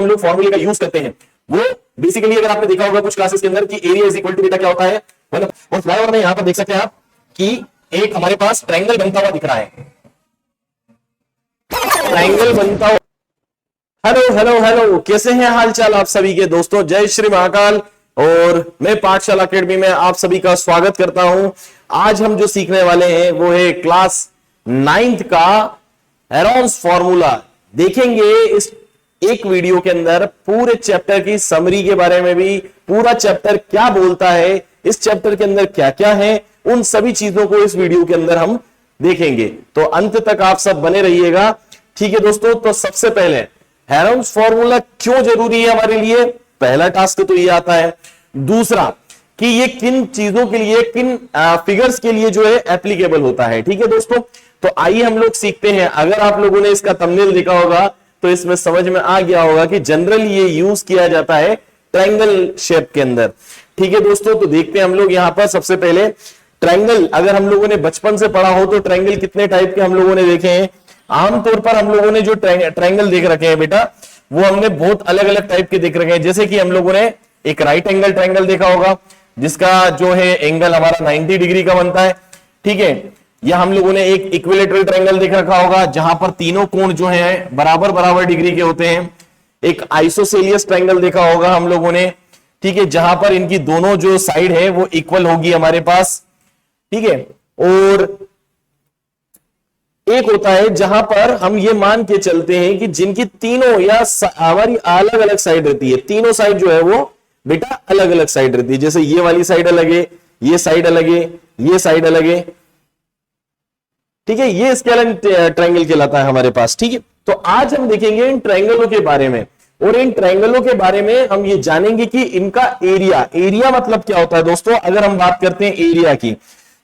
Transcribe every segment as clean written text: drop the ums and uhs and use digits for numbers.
हम लोग फॉर्मूले का यूज करते हैं वो बेसिकली अगर आपने देखा होगा कुछ क्लासेस के अंदर कि एरिया इज इक्वल टू बेटा क्या होता है, मतलब और फ्लाईओवर में यहां पर देख सकते हैं आप कि एक हमारे पास ट्रायंगल बनता हुआ दिख रहा है, ट्रायंगल बनता हुआ। हेलो हेलो हेलो, कैसे हैं हालचाल आप सभी के दोस्तों, जय श्री महाकाल। और मैं पाठशाला एकेडमी में आप सभी का स्वागत करता हूं। आज हम जो सीखने वाले हैं वो है क्लास 9th का हेरोन्स फॉर्मूला। देखेंगे इस एक वीडियो के अंदर पूरे चैप्टर की समरी के बारे में भी, पूरा चैप्टर क्या बोलता है, इस चैप्टर के अंदर क्या क्या है, उन सभी चीजों को इस वीडियो के अंदर हम देखेंगे। तो अंत तक आप सब बने रहिएगा, ठीक है दोस्तों। तो सबसे पहले हेरोन्स फॉर्मूला क्यों जरूरी है हमारे लिए, पहला टास्क तो ये आता है। दूसरा कि ये किन चीजों के लिए, किन फिगर्स के लिए जो है एप्लीकेबल होता है, ठीक है दोस्तों। तो आइए हम लोग सीखते हैं। अगर आप लोगों ने इसका थंबनेल देखा होगा तो इसमें समझ में आ गया होगा कि जनरली ये यूज किया जाता है ट्रायंगल शेप के अंदर, ठीक है दोस्तों। तो देखते हैं हम लोग यहां पर सबसे पहले ट्रायंगल। अगर हम लोगों ने बचपन से पढ़ा हो तो ट्रायंगल कितने टाइप के हम लोगों ने देखे हैं। आमतौर पर हम लोगों ने जो ट्रायंगल देख रखे हैं बेटा, वो हमने बहुत अलग अलग टाइप के देख रखे हैं। जैसे कि हम लोगों ने एक राइट एंगल ट्रायंगल देखा होगा जिसका जो है एंगल हमारा 90 डिग्री का बनता है, ठीक है। या हम लोगों ने एक इक्विलेटरल ट्रायंगल देख रखा होगा जहां पर तीनों कोण जो है बराबर बराबर डिग्री के होते हैं। एक आइसोसेलियस ट्रायंगल देखा होगा हम लोगों ने, ठीक है, जहां पर इनकी दोनों जो साइड है वो इक्वल होगी हमारे पास, ठीक है। और एक होता है जहां पर हम ये मान के चलते हैं कि जिनकी तीनों या हमारी अलग अलग साइड रहती है, तीनों साइड जो है वो बेटा अलग अलग साइड रहती है। जैसे ये वाली साइड अलग है, ये साइड अलग है, ये साइड अलग है, ठीक है। ये स्केलन ट्रायंगल कहलाता है हमारे पास, ठीक है। तो आज हम देखेंगे इन ट्रायंगलों के बारे में, और इन ट्रायंगलों के बारे में हम ये जानेंगे कि इनका एरिया, एरिया मतलब क्या होता है दोस्तों। अगर हम बात करते हैं एरिया की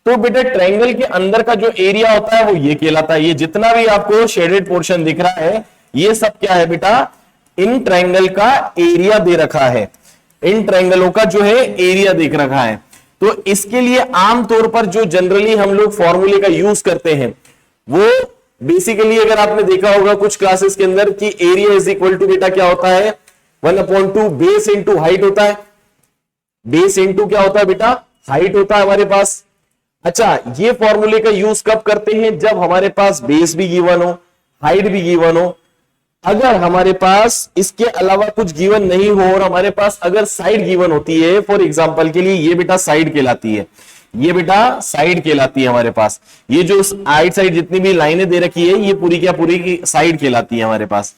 तो बेटा ट्रायंगल के अंदर का जो एरिया होता है वो ये कहलाता है। ये जितना भी आपको शेडेड पोर्शन दिख रहा है ये सब क्या है बेटा, इन ट्रायंगल का एरिया दे रखा है, इन ट्रायंगलों का जो है एरिया देख रखा है। तो इसके लिए आमतौर पर जो जनरली हम लोग फॉर्मूले का यूज करते हैं वो बेसिकली, अगर आपने देखा होगा कुछ क्लासेस के अंदर कि एरिया इज इक्वल टू बेटा क्या होता है, 1/2 बेस इंटू हाइट होता है। बेस इंटू क्या होता है बेटा, हाइट होता है हमारे पास। अच्छा, ये फॉर्मूले का यूज कब करते हैं, जब हमारे पास बेस भी गिवन हो, हाइट भी गिवन हो। अगर हमारे पास इसके अलावा कुछ गिवन नहीं हो और हमारे पास अगर साइड गिवन होती है, फॉर एग्जांपल के लिए ये बेटा साइड कहलाती है, ये बेटा साइड कहलाती है हमारे पास। ये जो राइट साइड जितनी भी लाइनें दे रखी है ये पूरी क्या पूरी की साइड कहलाती है हमारे पास।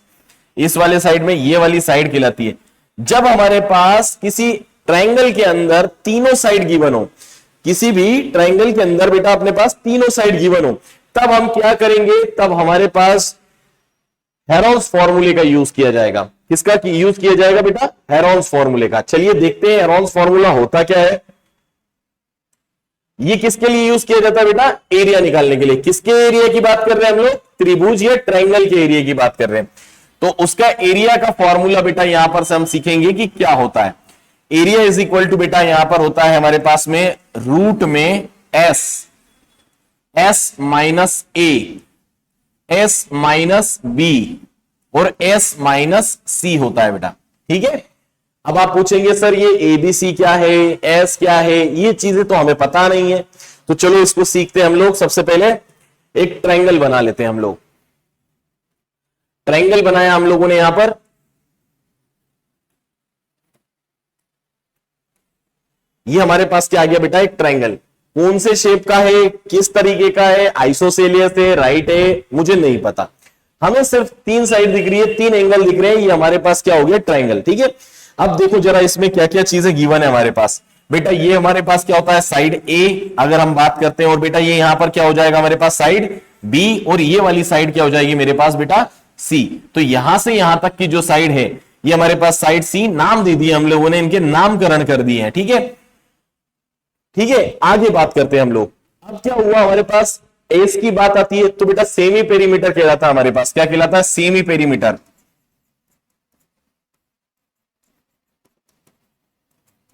इस वाले साइड में ये वाली साइड कहलाती है। जब हमारे पास किसी ट्रायंगल के अंदर तीनों साइड गिवन हो, किसी भी ट्रायंगल के अंदर बेटा अपने पास तीनों साइड गिवन हो, तब हम क्या करेंगे, तब हमारे पास हेरोन्स फॉर्मूले का यूज किया जाएगा। किसका यूज किया जाएगा बेटा, हेरोन्स फॉर्मूले का। चलिए देखते हैं हेरोन्स फॉर्मूला होता क्या है। ये किसके लिए यूज किया जाता है बेटा, एरिया निकालने के लिए। किसके एरिया की बात कर रहे हैं हम लोग, त्रिभुज या ट्रायंगल के एरिया की बात कर रहे हैं। तो उसका एरिया का फॉर्मूला बेटा यहां पर से हम सीखेंगे कि क्या होता है। एरिया इज इक्वल टू बेटा यहां पर होता है हमारे पास में रूट में S minus A, S minus B और एस माइनस सी होता है बेटा, ठीक है। अब आप पूछेंगे सर ये एबीसी क्या है, एस क्या है, ये चीजें तो हमें पता नहीं है। तो चलो इसको सीखते हैं हम लोग। सबसे पहले एक ट्रायंगल बना लेते हैं हम लोग। ट्रायंगल बनाया हम लोगों ने यहां पर, ये हमारे पास क्या आ गया बेटा, एक ट्रायंगल। कौन से शेप का है, किस तरीके का है, आइसोसेलियस है, राइट है, मुझे नहीं पता। हमें सिर्फ 3 साइड दिख रही है, 3 एंगल दिख रहे हैं, ये हमारे पास क्या हो गया, ट्रायंगल, ठीक है। अब देखो जरा इसमें क्या क्या चीजें गिवन है हमारे पास। बेटा ये हमारे पास क्या होता है, साइड ए अगर हम बात करते हैं, और बेटा ये यहां पर क्या हो जाएगा हमारे पास, साइड बी, और ये वाली साइड क्या हो जाएगी मेरे पास बेटा, सी। तो यहां से यहां तक की जो साइड है ये हमारे पास साइड सी, नाम दे दिए हम लोगों ने, इनके नामकरण कर दिए हैं, ठीक है। ठीक है, आगे बात करते हैं हम लोग। अब क्या हुआ हमारे पास, एस की बात आती है तो बेटा सेमी पेरीमीटर कहलाता है हमारे पास। क्या कहलाता है, सेमी पेरीमीटर।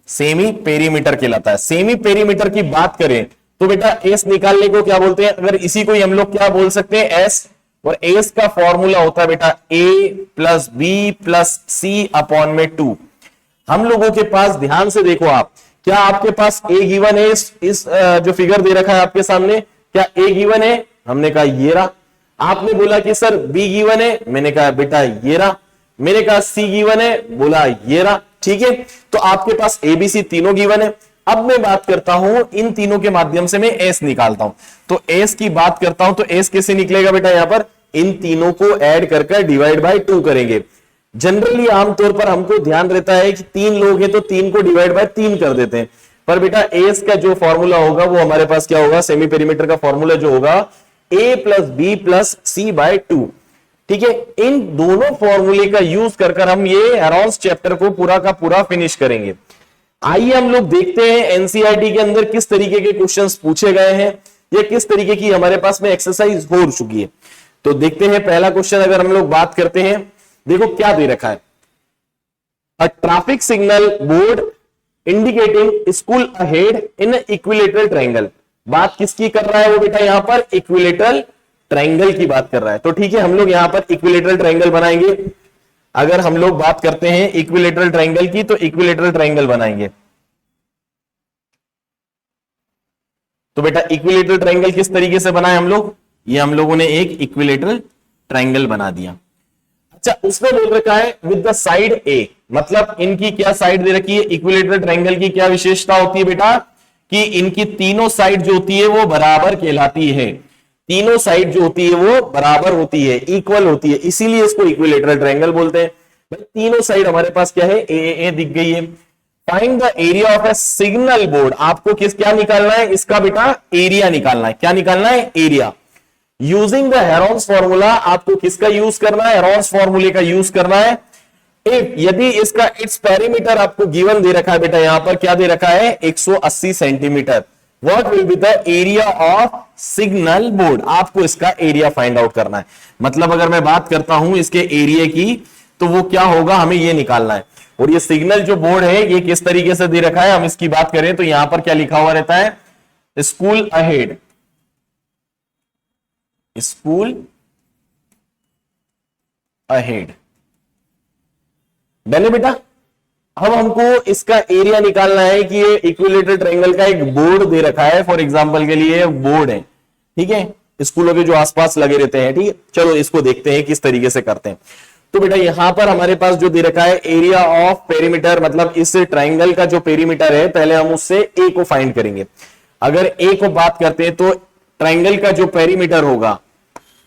सेमी पेरीमीटर कहलाता है। सेमी पेरीमीटर की बात करें तो बेटा एस निकालने को क्या बोलते हैं, अगर इसी को हम लोग क्या बोल सकते हैं, एस और एस का फॉर्मूला होता है बेटा ए plus B plus C upon में 2। हम लोगों के पास ध्यान से देखो आप, क्या आपके पास ए गिवन है? इस जो फिगर दे रखा है आपके सामने, क्या ए गिवन है? हमने कहा ये रहा। आपने बोला कि सर बी गिवन है, मैंने कहा बेटा ये रहा। मैंने कहा सी गिवन है, बोला ये रहा। ठीक है, तो आपके पास ए बी सी तीनों गिवन है। अब मैं बात करता हूं इन तीनों के माध्यम से मैं एस निकालता हूं। तो एस की बात करता हूं तो एस कैसे निकलेगा बेटा? यहां पर इन तीनों को ऐड कर डिवाइड बाय 2 करेंगे। जनरली आमतौर पर हमको ध्यान रहता है कि 3 लोग हैं तो 3 को डिवाइड बाय 3 कर देते हैं, पर बेटा एस का जो फॉर्मूला होगा वो हमारे पास क्या होगा? सेमी पेरीमीटर का फॉर्मूला जो होगा ए प्लस बी प्लस सी बाय 2। ठीक है, इन दोनों फॉर्मूले का यूज कर हम ये हेरोन्स चैप्टर को पूरा का पूरा फिनिश करेंगे। आइए हम लोग देखते हैं एनसीईआरटी के अंदर किस तरीके के क्वेश्चंस पूछे गए हैं या किस तरीके की हमारे पास में एक्सरसाइज हो चुकी है। तो देखते हैं पहला क्वेश्चन अगर हम लोग बात करते हैं, देखो क्या दे रखा है। A traffic signal board indicating school ahead in equilateral triangle. बात किसकी कर रहा है वो बेटा? यहां पर इक्विलेटरल ट्रायंगल की बात कर रहा है। तो ठीक है, हम लोग यहां पर इक्विलेटरल ट्रायंगल बनाएंगे। अगर हम लोग बात करते हैं इक्विलेटरल ट्रायंगल की तो इक्विलेटरल ट्रायंगल बनाएंगे। तो बेटा इक्विलेटरल ट्रायंगल किस तरीके से बनाए हम लोग? ये हम लोगों ने एक इक्विलेटरल ट्रायंगल बना दिया। अच्छा, उसमें बोल रखा है विद द साइड ए, मतलब इनकी क्या साइड दे रखी है? इक्विलेटरल ट्रायंगल की क्या विशेषता होती है बेटा? कि इनकी तीनों साइड जो होती है वो बराबर कहलाती है। तीनों साइड जो होती है वो बराबर होती है, इक्वल होती है, इसीलिए इसको इक्विलेटरल ट्रायंगल बोलते हैं। भाई तीनों साइड हमारे पास क्या है? ए दिख गई है। Find the area of A signal board. आपको क्या निकालना है? इसका बेटा एरिया निकालना है। क्या निकालना है? Area. Using the Heron's formula. आपको किसका यूज करना है? हेरोन्स फॉर्मूले का यूज करना है। यदि इसका इट्स पेरीमीटर आपको गिवन दे रखा है बेटा, यहां पर क्या दे रखा है? 180 centimetre. What will be the area of signal board? आपको इसका एरिया फाइंड आउट करना है। मतलब अगर मैं बात करता हूं इसके एरिया की तो वो क्या होगा, हमें ये निकालना है। और ये सिग्नल जो बोर्ड है ये किस तरीके से दे रखा है, हम इसकी बात करें तो यहां पर क्या लिखा हुआ रहता है? School ahead. School ahead. Done है बेटा। अब हमको इसका एरिया निकालना है कि ये इक्विलेटरल ट्रायंगल का एक बोर्ड दे रखा है। फॉर एग्जांपल के लिए बोर्ड है, ठीक है, स्कूलों के जो आसपास लगे रहते हैं। ठीक है, चलो इसको देखते हैं किस तरीके से करते हैं। तो बेटा यहां पर हमारे पास जो दे रखा है एरिया ऑफ पेरीमीटर, मतलब इस ट्रायंगल का जो पेरीमीटर है पहले हम उससे ए को फाइंड करेंगे। अगर ए को बात करते हैं तो ट्रायंगल का जो पेरीमीटर होगा,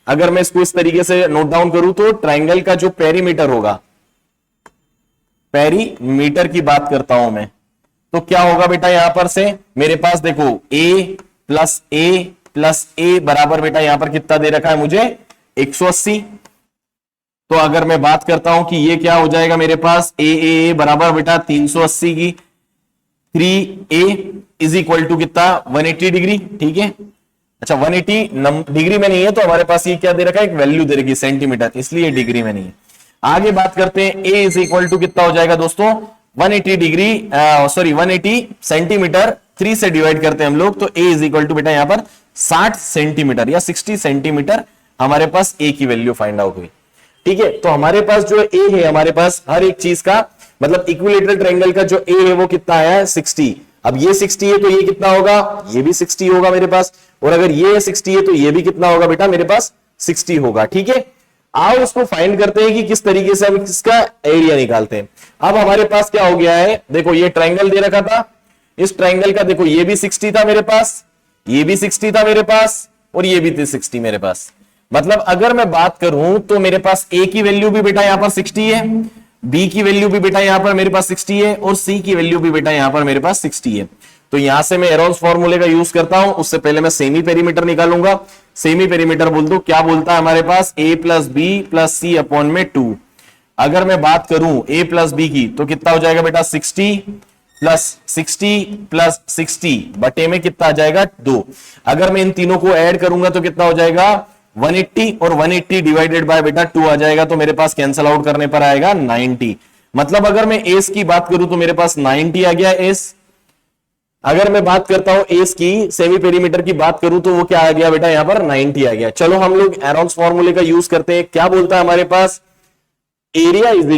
अगर मैं इसको इस तरीके से नोट डाउन करूं तो ट्रायंगल का जो पेरीमीटर होगा, पेरीमीटर की बात करता हूं मैं, तो क्या होगा बेटा? यहां पर से मेरे पास देखो ए प्लस ए बराबर बेटा यहां पर कितना दे रखा है मुझे? 180। तो अगर मैं बात करता हूं कि ये क्या हो जाएगा मेरे पास? ए बराबर बेटा 380 की 3a इज इक्वल टू कितना? 180 डिग्री। ठीक है, अच्छा 180 डिग्री में नहीं है तो हमारे पास ये क्या दे रखा है? एक वैल्यू दे रखी सेंटीमीटर, इसलिए डिग्री में नहीं है। आगे बात करते हैं a इज इक्वल टू कितना हो जाएगा दोस्तों? 180 डिग्री, सॉरी 180 सेंटीमीटर 3 से डिवाइड करते हैं हम लोग, तो a इज इक्वल टू बेटा यहां पर 60 सेंटीमीटर या 60 सेंटीमीटर हमारे पास a की वैल्यू फाइंड आउट हुई। ठीक है, तो हमारे पास जो a है, हमारे पास हर एक चीज का मतलब इक्विलेटरल ट्रायंगल का जो a है वो कितना आया? 60। अब ये 60 है तो ये कितना होगा? ये भी 60 होगा मेरे पास। और अगर ये 60 है तो ये भी कितना होगा बेटा? मेरे पास 60 होगा। ठीक है, आओ उसको फाइंड करते हैं कि किस तरीके से हम इसका एरिया निकालते हैं। अब हमारे पास क्या हो गया है? देखो ये ट्रायंगल दे रखा था, इस ट्रायंगल का देखो ये भी 60 था मेरे पास, ये भी 60 था मेरे पास, और ये भी 60 मेरे पास। मतलब अगर मैं बात करूं तो मेरे पास a की वैल्यू भी बेटा यहां पर 60 है, b की वैल्यू भी बेटा यहां पर मेरे पास 60 है, और c की वैल्यू भी बेटा यहां पर मेरे पास 60 है। तो यहां से मैं हेरोन्स फॉर्मूले का यूज करता हूं, उससे पहले मैं सेमी पेरीमीटर निकालूंगा। सेमी पेरीमीटर बोल दो, क्या बोलता है हमारे पास? a plus B plus C upon में 2। अगर मैं बात करूं a प्लस बी की तो कितना हो जाएगा बेटा? 60 प्लस 60 बटे में कितना आ जाएगा? 2। अगर मैं इन तीनों को ऐड करूंगा तो कितना हो जाएगा? 180, और 180 डिवाइडेड बाय बेटा 2 आ जाएगा, तो मेरे पास कैंसल आउट करने पर आएगा 90। मतलब अगर मैं एस की बात करूं तो मेरे पास 90 आ गया एस, अगर मैं बात करता हूं एस की, सेमी पेरीमीटर की बात करूं तो वो क्या आ गया बेटा, यहां पर 90 आ गया। चलो हम लोग एरोन्स फॉर्मूले का यूज करते हैं। क्या बोलता है हमारे पास, एरिया इज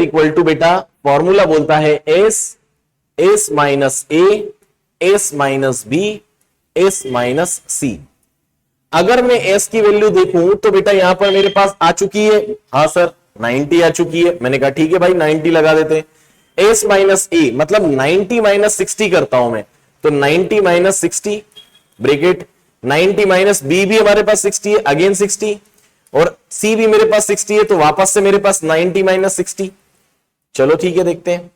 इक्वल टू बेटा, फॉर्मूला बोलता है S, S minus A, S minus B, S minus C. अगर मैं एस की वैल्यू देखूं तो बेटा यहां पर मेरे पास आ चुकी है, हाँ सर 90 आ चुकी है। मैंने कहा ठीक है भाई 90 लगा देते हैं। एस माइनस ए मतलब 90 माइनस 60 करता हूं मैं, तो 90 माइनस 60 ब्रेकेट, 90 माइनस बी भी हमारे पास 60 है, अगेन 60, और सी भी मेरे पास 60 है, तो वापस से मेरे पास 90 माइनस 60। चलो ठीक है देखते हैं।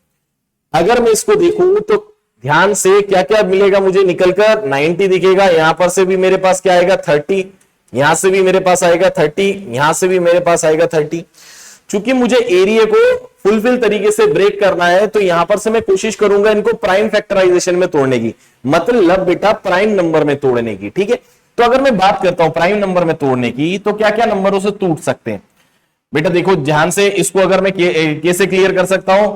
अगर मैं इसको देखूं तो ध्यान से क्या क्या मिलेगा मुझे निकलकर, 90 दिखेगा, यहां पर से भी मेरे पास क्या आएगा 30, यहां से भी मेरे पास आएगा 30, यहां से भी मेरे पास आएगा 30। चूंकि मुझे एरिया को फुलफिल तरीके से ब्रेक करना है तो यहां पर से मैं कोशिश करूंगा इनको प्राइम फैक्टराइजेशन में तोड़ने की, मतलब बेटा प्राइम नंबर में तोड़ने की। ठीक है, तो अगर मैं बात करता हूं प्राइम नंबर में तोड़ने की तो क्या क्या नंबरों से टूट सकते हैं बेटा, देखो ध्यान से, इसको अगर मैं कैसे क्लियर कर सकता हूं,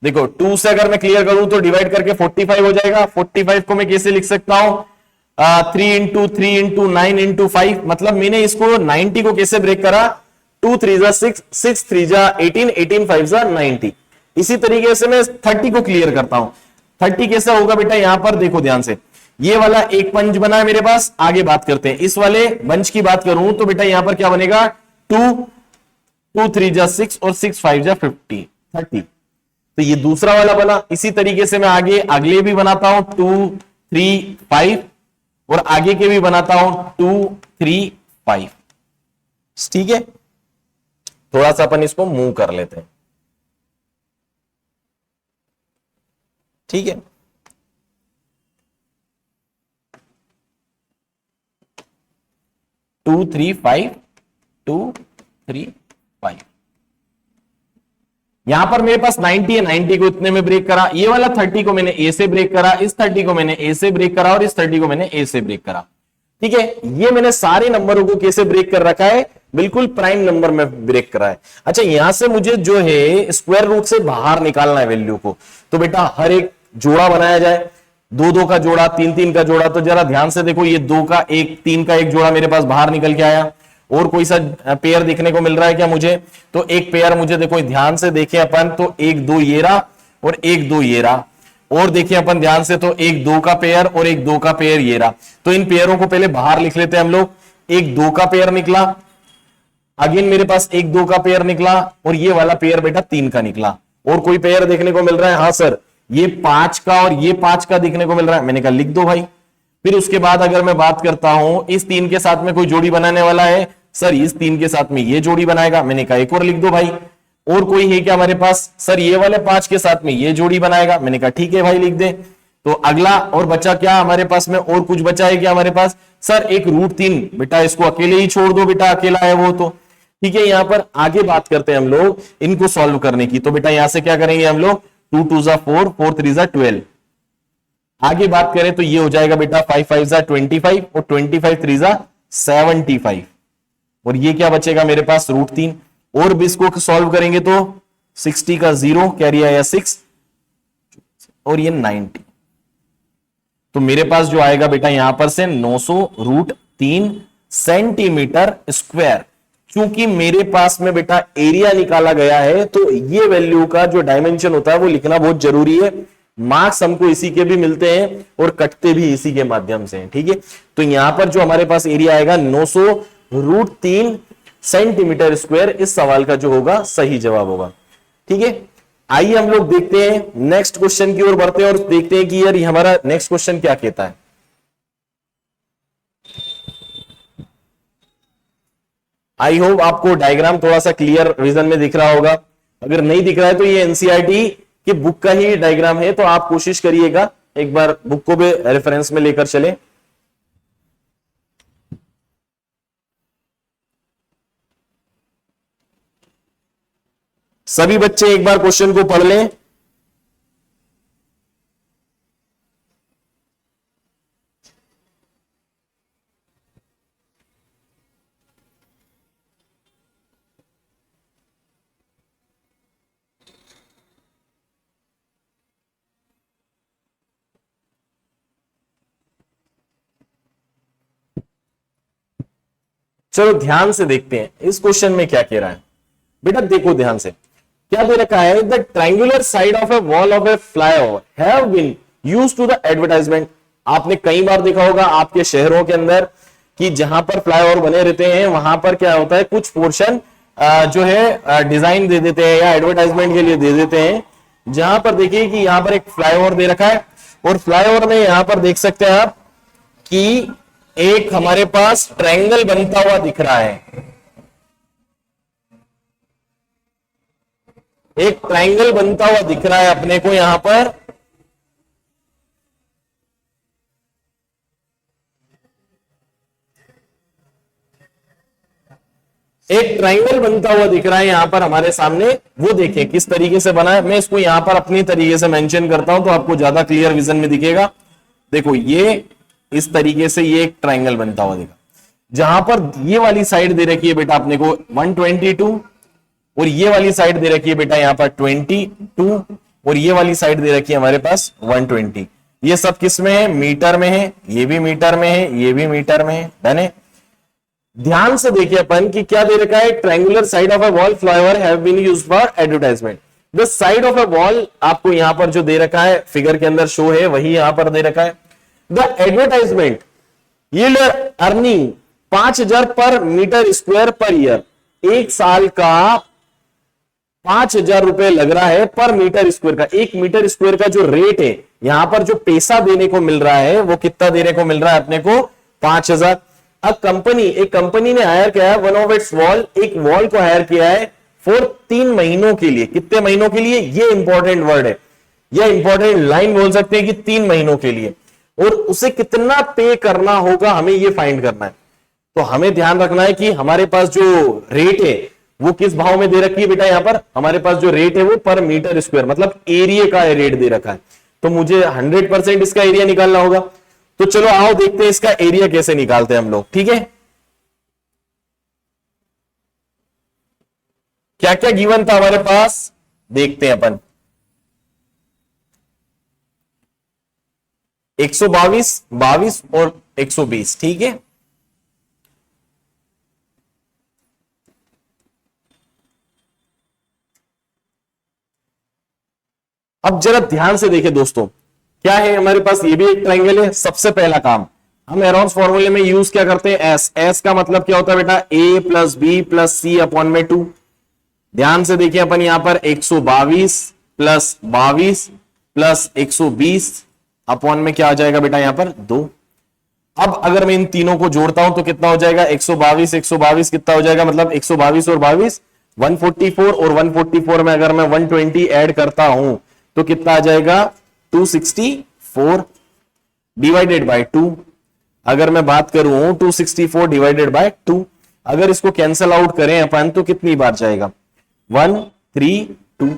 देखो 2 से अगर मैं क्लियर करूं तो डिवाइड करके 45 हो जाएगा। 45 को मैं कैसे लिख सकता हूं, 3 into 3 into 9 into 5, मतलब मैंने इसको 90 को कैसे ब्रेक करा, 2 3 जा 6, 6 3 जा 18, 18 5 जा 90। इसी तरीके से मैं 30 को क्लियर करता हूं। 30 कैसे होगा बेटा, यहां पर देखो ध्यान से, ये वाला एक पंच बना है मेरे पास। आगे बात करते हैं, इस वाले बंच की बात करूं तो बेटा यहां पर क्या बनेगा, 2 2 3 जा 6 और 6 5 जा 50, 30। तो ये दूसरा वाला बना। इसी तरीके से मैं आगे अगले भी बनाता हूं, 2 3 5, और आगे के भी बनाता हूं 2 3 5। ठीक है, थोड़ा सा अपन इसको मूव कर लेते हैं। ठीक है, टू थ्री फाइव, 2 3 5। यहां पर मेरे पास 90 है, 90 को इतने में ब्रेक करा, ये वाला 30 को मैंने ए से ब्रेक करा, इस 30 को मैंने ए से ब्रेक करा, और इस 30 को मैंने ए से ब्रेक करा। ठीक है, ये मैंने सारे नंबरों को कैसे ब्रेक कर रखा है, बिल्कुल प्राइम नंबर में ब्रेक करा है। अच्छा, यहां से मुझे जो है स्क्वायर रूट से बाहर निकालना है वैल्यू को, तो बेटा हर एक जोड़ा बनाया जाए, 2 2 का जोड़ा, 3 3 का जोड़ा। तो जरा ध्यान से देखो, ये 2 का एक, 3 का एक जोड़ा मेरे पास बाहर निकल के आया। और कोई सा पेयर देखने को मिल रहा है क्या मुझे, तो एक पेयर मुझे देखो, ध्यान से देखें अपन, तो 1 2 ये रहा और 1 2 ये रहा। और देखिए अपन ध्यान से, तो 1 2 का पेयर और 1 2 का पेयर ये रहा। तो इन पेयरों को पहले बाहर लिख लेते हैं हम लोग। 1 2 का पेयर निकला, अगेन मेरे पास 1 2 का पेयर निकला, और ये वाला पेयर बेटा 3 का निकला। और कोई पेयर देखने को मिल रहा है, हाँ सर ये 5 का और ये 5 का देखने को मिल रहा है। मैंने कहा लिख दो भाई। फिर उसके बाद अगर मैं बात करता हूं, इस 3 के साथ में कोई जोड़ी बनाने वाला है, सर इस 3 के साथ में ये जोड़ी बनाएगा। मैंने कहा एक और लिख दो भाई। और कोई है क्या हमारे पास, सर ये वाले 5 के साथ में ये जोड़ी बनाएगा। मैंने कहा ठीक है भाई लिख दे। तो अगला और बचा क्या हमारे पास में, और कुछ बचा है क्या हमारे पास, सर एक √3, बेटा इसको अकेले ही छोड़ दो, बेटा अकेला है वो तो। ठीक है, यहां पर आगे बात करते हैं हम लोग इनको सॉल्व करने की। तो बेटा यहां से क्या करेंगे हम लोग, 2 2 जा 4, 4 3 जा 12। आगे बात करें तो ये हो जाएगा बेटा 5 5 जा 25, और 25 3 जा 75। और ये क्या बचेगा मेरे पास, √3। और भी इसको सॉल्व करेंगे तो 60 का 0 कैरी आया 6, और ये 90। तो मेरे पास जो आएगा बेटा यहां पर से 900√3 सेंटीमीटर स्क्वायर। क्योंकि मेरे पास में बेटा एरिया निकाला गया है, तो ये वैल्यू का जो डायमेंशन होता है वो लिखना बहुत जरूरी है। मार्क्स हमको इसी के भी मिलते हैं और कटते भी इसी के माध्यम से हैं। ठीक है, तो यहां पर जो हमारे पास एरिया आएगा 900√3 सेंटीमीटर स्क्वायर, इस सवाल का जो होगा सही जवाब होगा। ठीक है, आइए हम लोग देखते हैं नेक्स्ट क्वेश्चन की ओर बढ़ते हैं और देखते हैं कि यार ये हमारा नेक्स्ट क्वेश्चन क्या कहता है। आई होप आपको डायग्राम थोड़ा सा क्लियर विजन में दिख रहा होगा। अगर नहीं दिख रहा है तो ये एनसीईआरटी की बुक का ही डायग्राम है, तो आप कोशिश करिएगा एक बार बुक को भी रेफरेंस में लेकर चले। सभी बच्चे एक बार क्वेश्चन को पढ़ लें। चलो ध्यान से देखते हैं इस क्वेश्चन में क्या कह रहा है। बेटा देखो ध्यान से, क्या दे रखा है, the triangular side of a wall of a flyover have been used to the advertisement. आपने कई बार देखा होगा आपके शहरों के अंदर कि जहां पर फ्लाईओवर बने रहते हैं वहां पर क्या होता है, कुछ पोर्शन जो है डिजाइन दे देते हैं या एडवर्टाइजमेंट के लिए दे देते हैं। जहां पर देखिए कि यहां पर एक फ्लाईओवर दे रखा है और फ्लाईओवर में यहां पर देख सकते हैं आप कि एक हमारे पास ट्रायंगल बनता हुआ दिख रहा है, एक ट्रायंगल बनता हुआ दिख रहा है अपने को यहां पर। एक ट्रायंगल बनता हुआ दिख रहा है यहां पर हमारे सामने, वो देखें किस तरीके से बना है। मैं इसको यहां पर अपनी तरीके से मेंशन करता हूं तो आपको ज्यादा क्लियर विजन में दिखेगा। देखो ये इस तरीके से ये एक ट्रायंगल बनता हुआ दिखा, जहां पर ये वाली साइड दे रखी है बेटा अपने को 122 और ये वाली साइड दे रखी है बेटा यहां पर 22 और ये वाली साइड दे रखी है हमारे पास 120। ये सब किस में है, मीटर में है, ये भी मीटर में है, ये भी मीटर में है, डन है। ध्यान से देखिए अपन कि क्या दे रखा है, triangular side of a wall flyover have been used for advertisement. The side of a wall आपको यहां पर जो दे रखा है फिगर के अंदर शो है वही यहां पर दे रखा है। द एडवर्टाइजमेंट यील्ड अर्निंग 5000 पर मीटर स्क्वायर पर ईयर। एक साल का 5000 रुपए लग रहा है पर मीटर स्क्वायर का। एक मीटर स्क्वायर का जो रेट है यहां पर जो पैसा देने को मिल रहा है वो कितना देने को मिल रहा है अपने को, 5000। अब एक कंपनी ने हायर किया है वन ऑफ इट्स वॉल, एक वॉल को हायर किया है फॉर 3 महीनों के लिए। कितने महीनों के लिए, ये इंपॉर्टेंट वर्ड है, ये इंपॉर्टेंट लाइन बोल सकते हैं कि 3 महीनों के लिए। और उसे कितना पे करना होगा हमें ये फाइंड करना है। तो हमें ध्यान रखना है कि हमारे पास जो रेट है वो किस भाव में दे रखी है बेटा, यहां पर हमारे पास जो रेट है वो पर मीटर स्क्वायर मतलब एरिया का रेट दे रखा है। तो मुझे 100% इसका एरिया निकालना होगा। तो चलो आओ देखते हैं इसका एरिया कैसे निकालते हैं हम लोग, ठीक है। क्या क्या गिवन था हमारे पास देखते हैं अपन। 122, 22 और 120, ठीक है। अब जरा ध्यान से देखें दोस्तों, क्या है हमारे पास, ये भी एक ट्रायंगल है। सबसे पहला काम हम एरोन्स फॉर्मूले में यूज क्या करते हैं, एस। एस का मतलब क्या होता है बेटा, ए plus B plus C upon में 2। ध्यान से देखिए अपन यहां पर 122 प्लस 22 प्लस 120 अपॉन में क्या आ जाएगा बेटा यहां पर 2। अब अगर मैं इन तीनों को जोड़ता हूं तो कितना हो जाएगा, 122 122 कितना हो जाएगा, मतलब 122 और 22 144 और 144 में अगर मैं 120 ऐड करता हूं तो कितना आ जाएगा 264 डिवाइडेड बाय 2। अगर मैं बात करूं 264 डिवाइडेड बाय 2, अगर इसको कैंसल आउट करें अपन तो कितनी बार जाएगा 132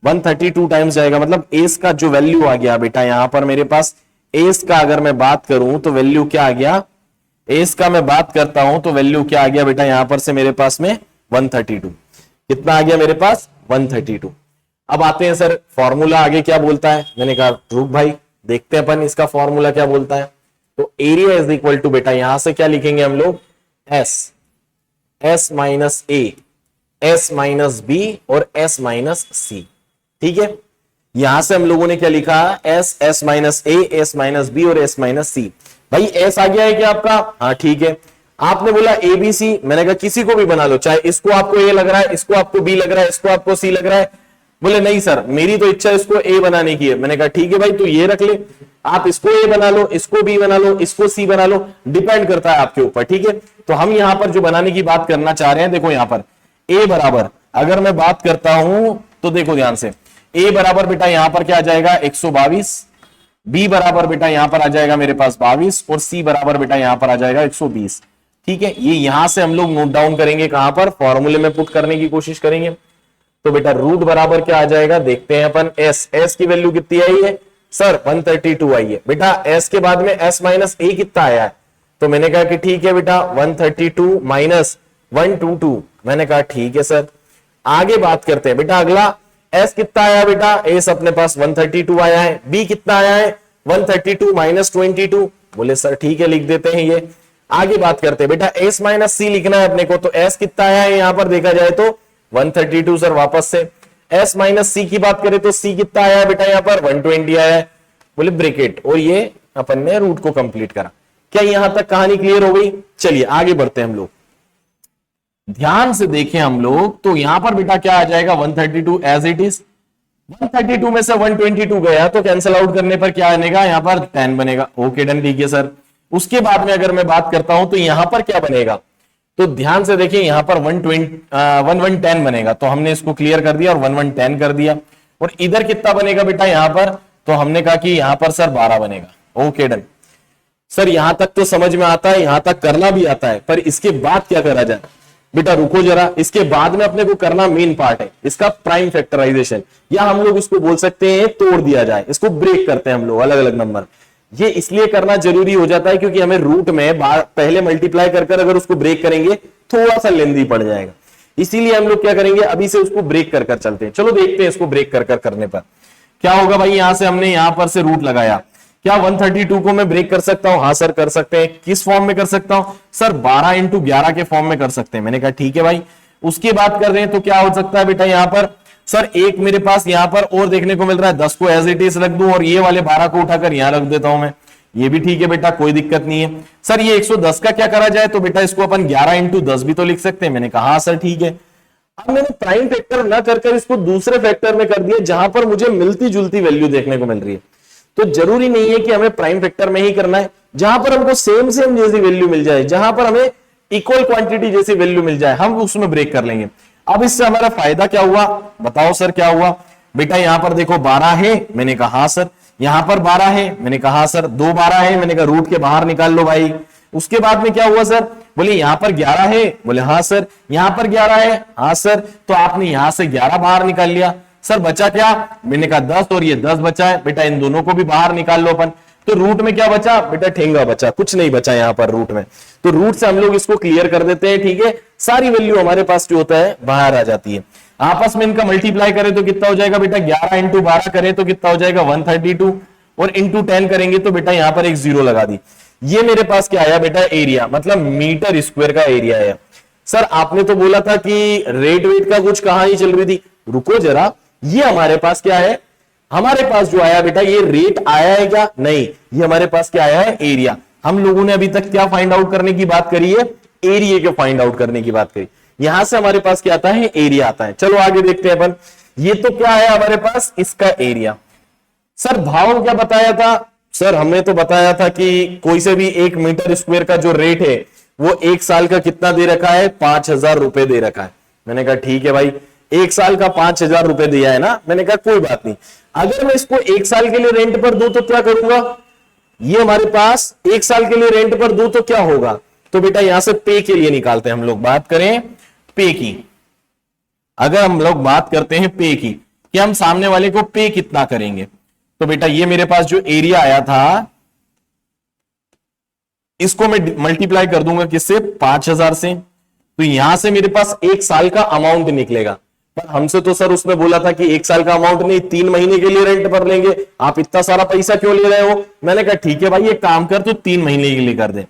132 टाइम्स जाएगा। मतलब एस का जो वैल्यू आ गया बेटा यहां पर मेरे पास, एस का अगर मैं बात करूं तो वैल्यू क्या आ गया, एस का मैं बात करता हूं तो वैल्यू क्या आ गया बेटा यहां पर से मेरे पास में 132। कितना आ गया मेरे पास 132। अब आते हैं सर फॉर्मूला आगे क्या बोलता है। मैंने कहा रूप भाई देखते हैं अपन इसका फॉर्मूला क्या बोलता है। तो एरिया इज इक्वल टू बेटा यहां से क्या लिखेंगे हम लोग, S minus A, S minus B और एस माइनस सी, ठीक है। यहां से हम लोगों ने क्या लिखा, S minus A, S minus B और एस माइनस सी। भाई एस आ गया है क्या आपका, हाँ ठीक है। आपने बोला ए बी सी, मैंने कहा किसी को भी बना लो, चाहे इसको आपको ए लग रहा है, इसको आपको बी लग रहा है, इसको आपको सी लग रहा है। बोले नहीं सर मेरी तो इच्छा इसको ए बनाने की है। मैंने कहा ठीक है भाई तू ये रख ले, आप इसको ए बना लो, इसको बी बना लो, इसको सी बना लो, डिपेंड करता है आपके ऊपर, ठीक है। तो हम यहां पर जो बनाने की बात करना चाह रहे हैं, देखो यहां पर ए बराबर अगर मैं बात करता हूं तो देखो ध्यान से, ए बराबर बेटा यहां पर क्या आ जाएगा 122, बी बराबर बेटा यहां पर आ जाएगा मेरे पास 22 और सी बराबर बेटा यहां पर आ जाएगा 120, ठीक है। ये यहां से हम लोग नोट डाउन करेंगे, कहां पर, फॉर्मूले में पुट करने की कोशिश करेंगे। तो बेटा रूट बराबर क्या आ जाएगा देखते हैं अपन, एस की वैल्यू कितनी आई है सर 132 आई है। बेटा एस के बाद में एस माइनस ए कितना आया है, तो मैंने कहा कि ठीक है बेटा 132 माइनस 122, मैंने कहा ठीक है सर। आगे बात करते हैं बेटा अगला, एस कितना आया बेटा, एस अपने पास 132 आया है, बी कितना आया है 132 माइनस 22, बोले सर ठीक है लिख देते हैं ये। आगे बात करते हैं बेटा, s माइनस सी लिखना है अपने को, तो s कितना आया है यहां पर देखा जाए तो 132 सर। वापस से s माइनस सी की बात करें तो c कितना आया है बेटा यहां पर 120 आया है, बोले ब्रेकेट, और ये अपन ने रूट को कंप्लीट करा। क्या यहां तक कहानी क्लियर हो गई? चलिए आगे बढ़ते हैं हम लोग, ध्यान से देखें हम लोग, तो यहां पर बेटा क्या आ जाएगा 132 एज इट इज, 132 में से 122 गया तो कैंसिल आउट करने पर क्या बनेगा यहां पर 10 बनेगा। ओके डन, ठीक है सर। उसके बाद में अगर मैं बात करता हूं तो यहां पर क्या बनेगा, तो ध्यान से देखिए यहां पर 1110 बनेगा, तो हमने इसको क्लियर कर दिया और 1110 कर दिया। और इधर कितना बनेगा बेटा यहां पर, तो हमने कहा कि यहां पर सर 12 बनेगा। ओके डन सर, यहां तक तो समझ में आता है, यहां तक करना भी आता है, पर इसके बाद क्या करा जाए बेटा, रुको जरा, इसके बाद में अपने को करना मेन पार्ट है इसका प्राइम फैक्टराइजेशन, या हम लोग इसको बोल सकते हैं तोड़ दिया जाए, इसको ब्रेक करते हैं हम लोग अलग अलग नंबर। ये इसलिए करना जरूरी हो जाता है क्योंकि हमें रूट में पहले मल्टीप्लाई कर अगर उसको ब्रेक करेंगे थोड़ा सा लेंदी पड़ जाएगा, इसीलिए हम लोग क्या करेंगे अभी से उसको ब्रेक कर चलते हैं। चलो देखते हैं इसको ब्रेक कर करने पर क्या होगा भाई। यहां से हमने यहां पर से रूट लगाया, क्या 132 को मैं ब्रेक कर सकता हूं? हाँ सर कर सकते हैं। किस फॉर्म में कर सकता हूं सर? 12 इंटू 11 के फॉर्म में कर सकते हैं। मैंने कहा ठीक है भाई। उसकी बात कर रहे हैं तो क्या हो सकता है बेटा यहां पर, सर एक मेरे पास यहां पर और देखने को मिल रहा है, 10 को एज इट इज रख दूं और ये वाले 12 को उठाकर यहां रख देता हूं मैं, ये भी ठीक है बेटा, कोई दिक्कत नहीं है। सर ये 110 का क्या करा जाए, तो बेटा इसको अपन 11 इंटू 10 भी तो लिख सकते हैं। मैंने कहा हाँ सर ठीक है। अब मैंने प्राइम फैक्टर ना कर इसको दूसरे फैक्टर में कर दिया जहां पर मुझे मिलती जुलती वैल्यू देखने को मिल रही है। तो जरूरी नहीं है कि हमें प्राइम फैक्टर में ही करना है, जहां पर हमको सेम सेम जैसी वैल्यू मिल जाए, जहां पर हमें इक्वल क्वांटिटी जैसी वैल्यू मिल जाए, हम उसमें ब्रेक कर लेंगे। अब इससे हमारा फायदा क्या हुआ बताओ सर, क्या हुआ बेटा? यहां पर देखो 12 है, मैंने कहा हाँ सर। यहां पर 12 है, मैंने कहा हाँ सर। 2 12 है, मैंने कहा रूट के बाहर निकाल लो भाई। उसके बाद में क्या हुआ सर? बोले यहां पर 11 है, बोले हाँ सर। यहां पर 11 है, हाँ सर। तो आपने यहां से 11 बाहर निकाल लिया। सर बचा क्या? मैंने कहा 10 और ये 10 बचा है बेटा, इन दोनों को भी बाहर निकाल लो अपन। तो रूट में क्या बचा बेटा? ठेंगा बचा, कुछ नहीं बचा यहां पर रूट में। तो रूट से हम लोग इसको क्लियर कर देते हैं, ठीक है। सारी वैल्यू हमारे पास जो होता है बाहर आ जाती है। आपस में इनका मल्टीप्लाई करें तो कितना हो जाएगा बेटा? 11 इंटू 12 करें तो कितना हो जाएगा? 132, और इंटू 10 करेंगे तो बेटा यहां पर एक 0 लगा दी। ये मेरे पास क्या आया बेटा? एरिया, मतलब मीटर स्क्वायर का एरिया है। सर आपने तो बोला था कि रेट वेट का कुछ कहानी चल रही थी, रुको जरा, ये हमारे पास क्या है? हमारे पास जो आया बेटा ये रेट आया है क्या? नहीं, ये हमारे पास क्या आया है? एरिया। हम लोगों ने अभी तक क्या फाइंड आउट करने की बात करी है? एरिया के फाइंड आउट करने की बात करी। यहां से हमारे पास क्या आता है? एरिया आता है। चलो आगे देखते हैं अपन। ये तो क्या है हमारे पास? इसका एरिया। सर भाव क्या बताया था? सर हमने तो बताया था कि कोई से भी 1 मीटर स्क्वायर का जो रेट है वो 1 साल का कितना दे रखा है? 5000 रुपए दे रखा है। मैंने कहा ठीक है भाई, 1 साल का 5000 रुपए दिया है ना। मैंने कहा कोई बात नहीं, अगर मैं इसको 1 साल के लिए रेंट पर दूं तो क्या करूंगा? ये हमारे पास 1 साल के लिए रेंट पर दूं तो क्या होगा? तो बेटा यहां से पे के लिए निकालते हैं हम लोग। बात करें पे की, अगर हम लोग बात करते हैं पे की कि हम सामने वाले को पे कितना करेंगे, तो बेटा ये मेरे पास जो एरिया आया था इसको मैं मल्टीप्लाई कर दूंगा किससे? 5000 से। तो यहां से मेरे पास 1 साल का अमाउंट निकलेगा। पर हमसे तो सर उसने बोला था कि 1 साल का अमाउंट नहीं, 3 महीने के लिए रेंट पर लेंगे, आप इतना सारा पैसा क्यों ले रहे हो? मैंने कहा ठीक है भाई एक काम कर, तो 3 महीने के लिए कर दे,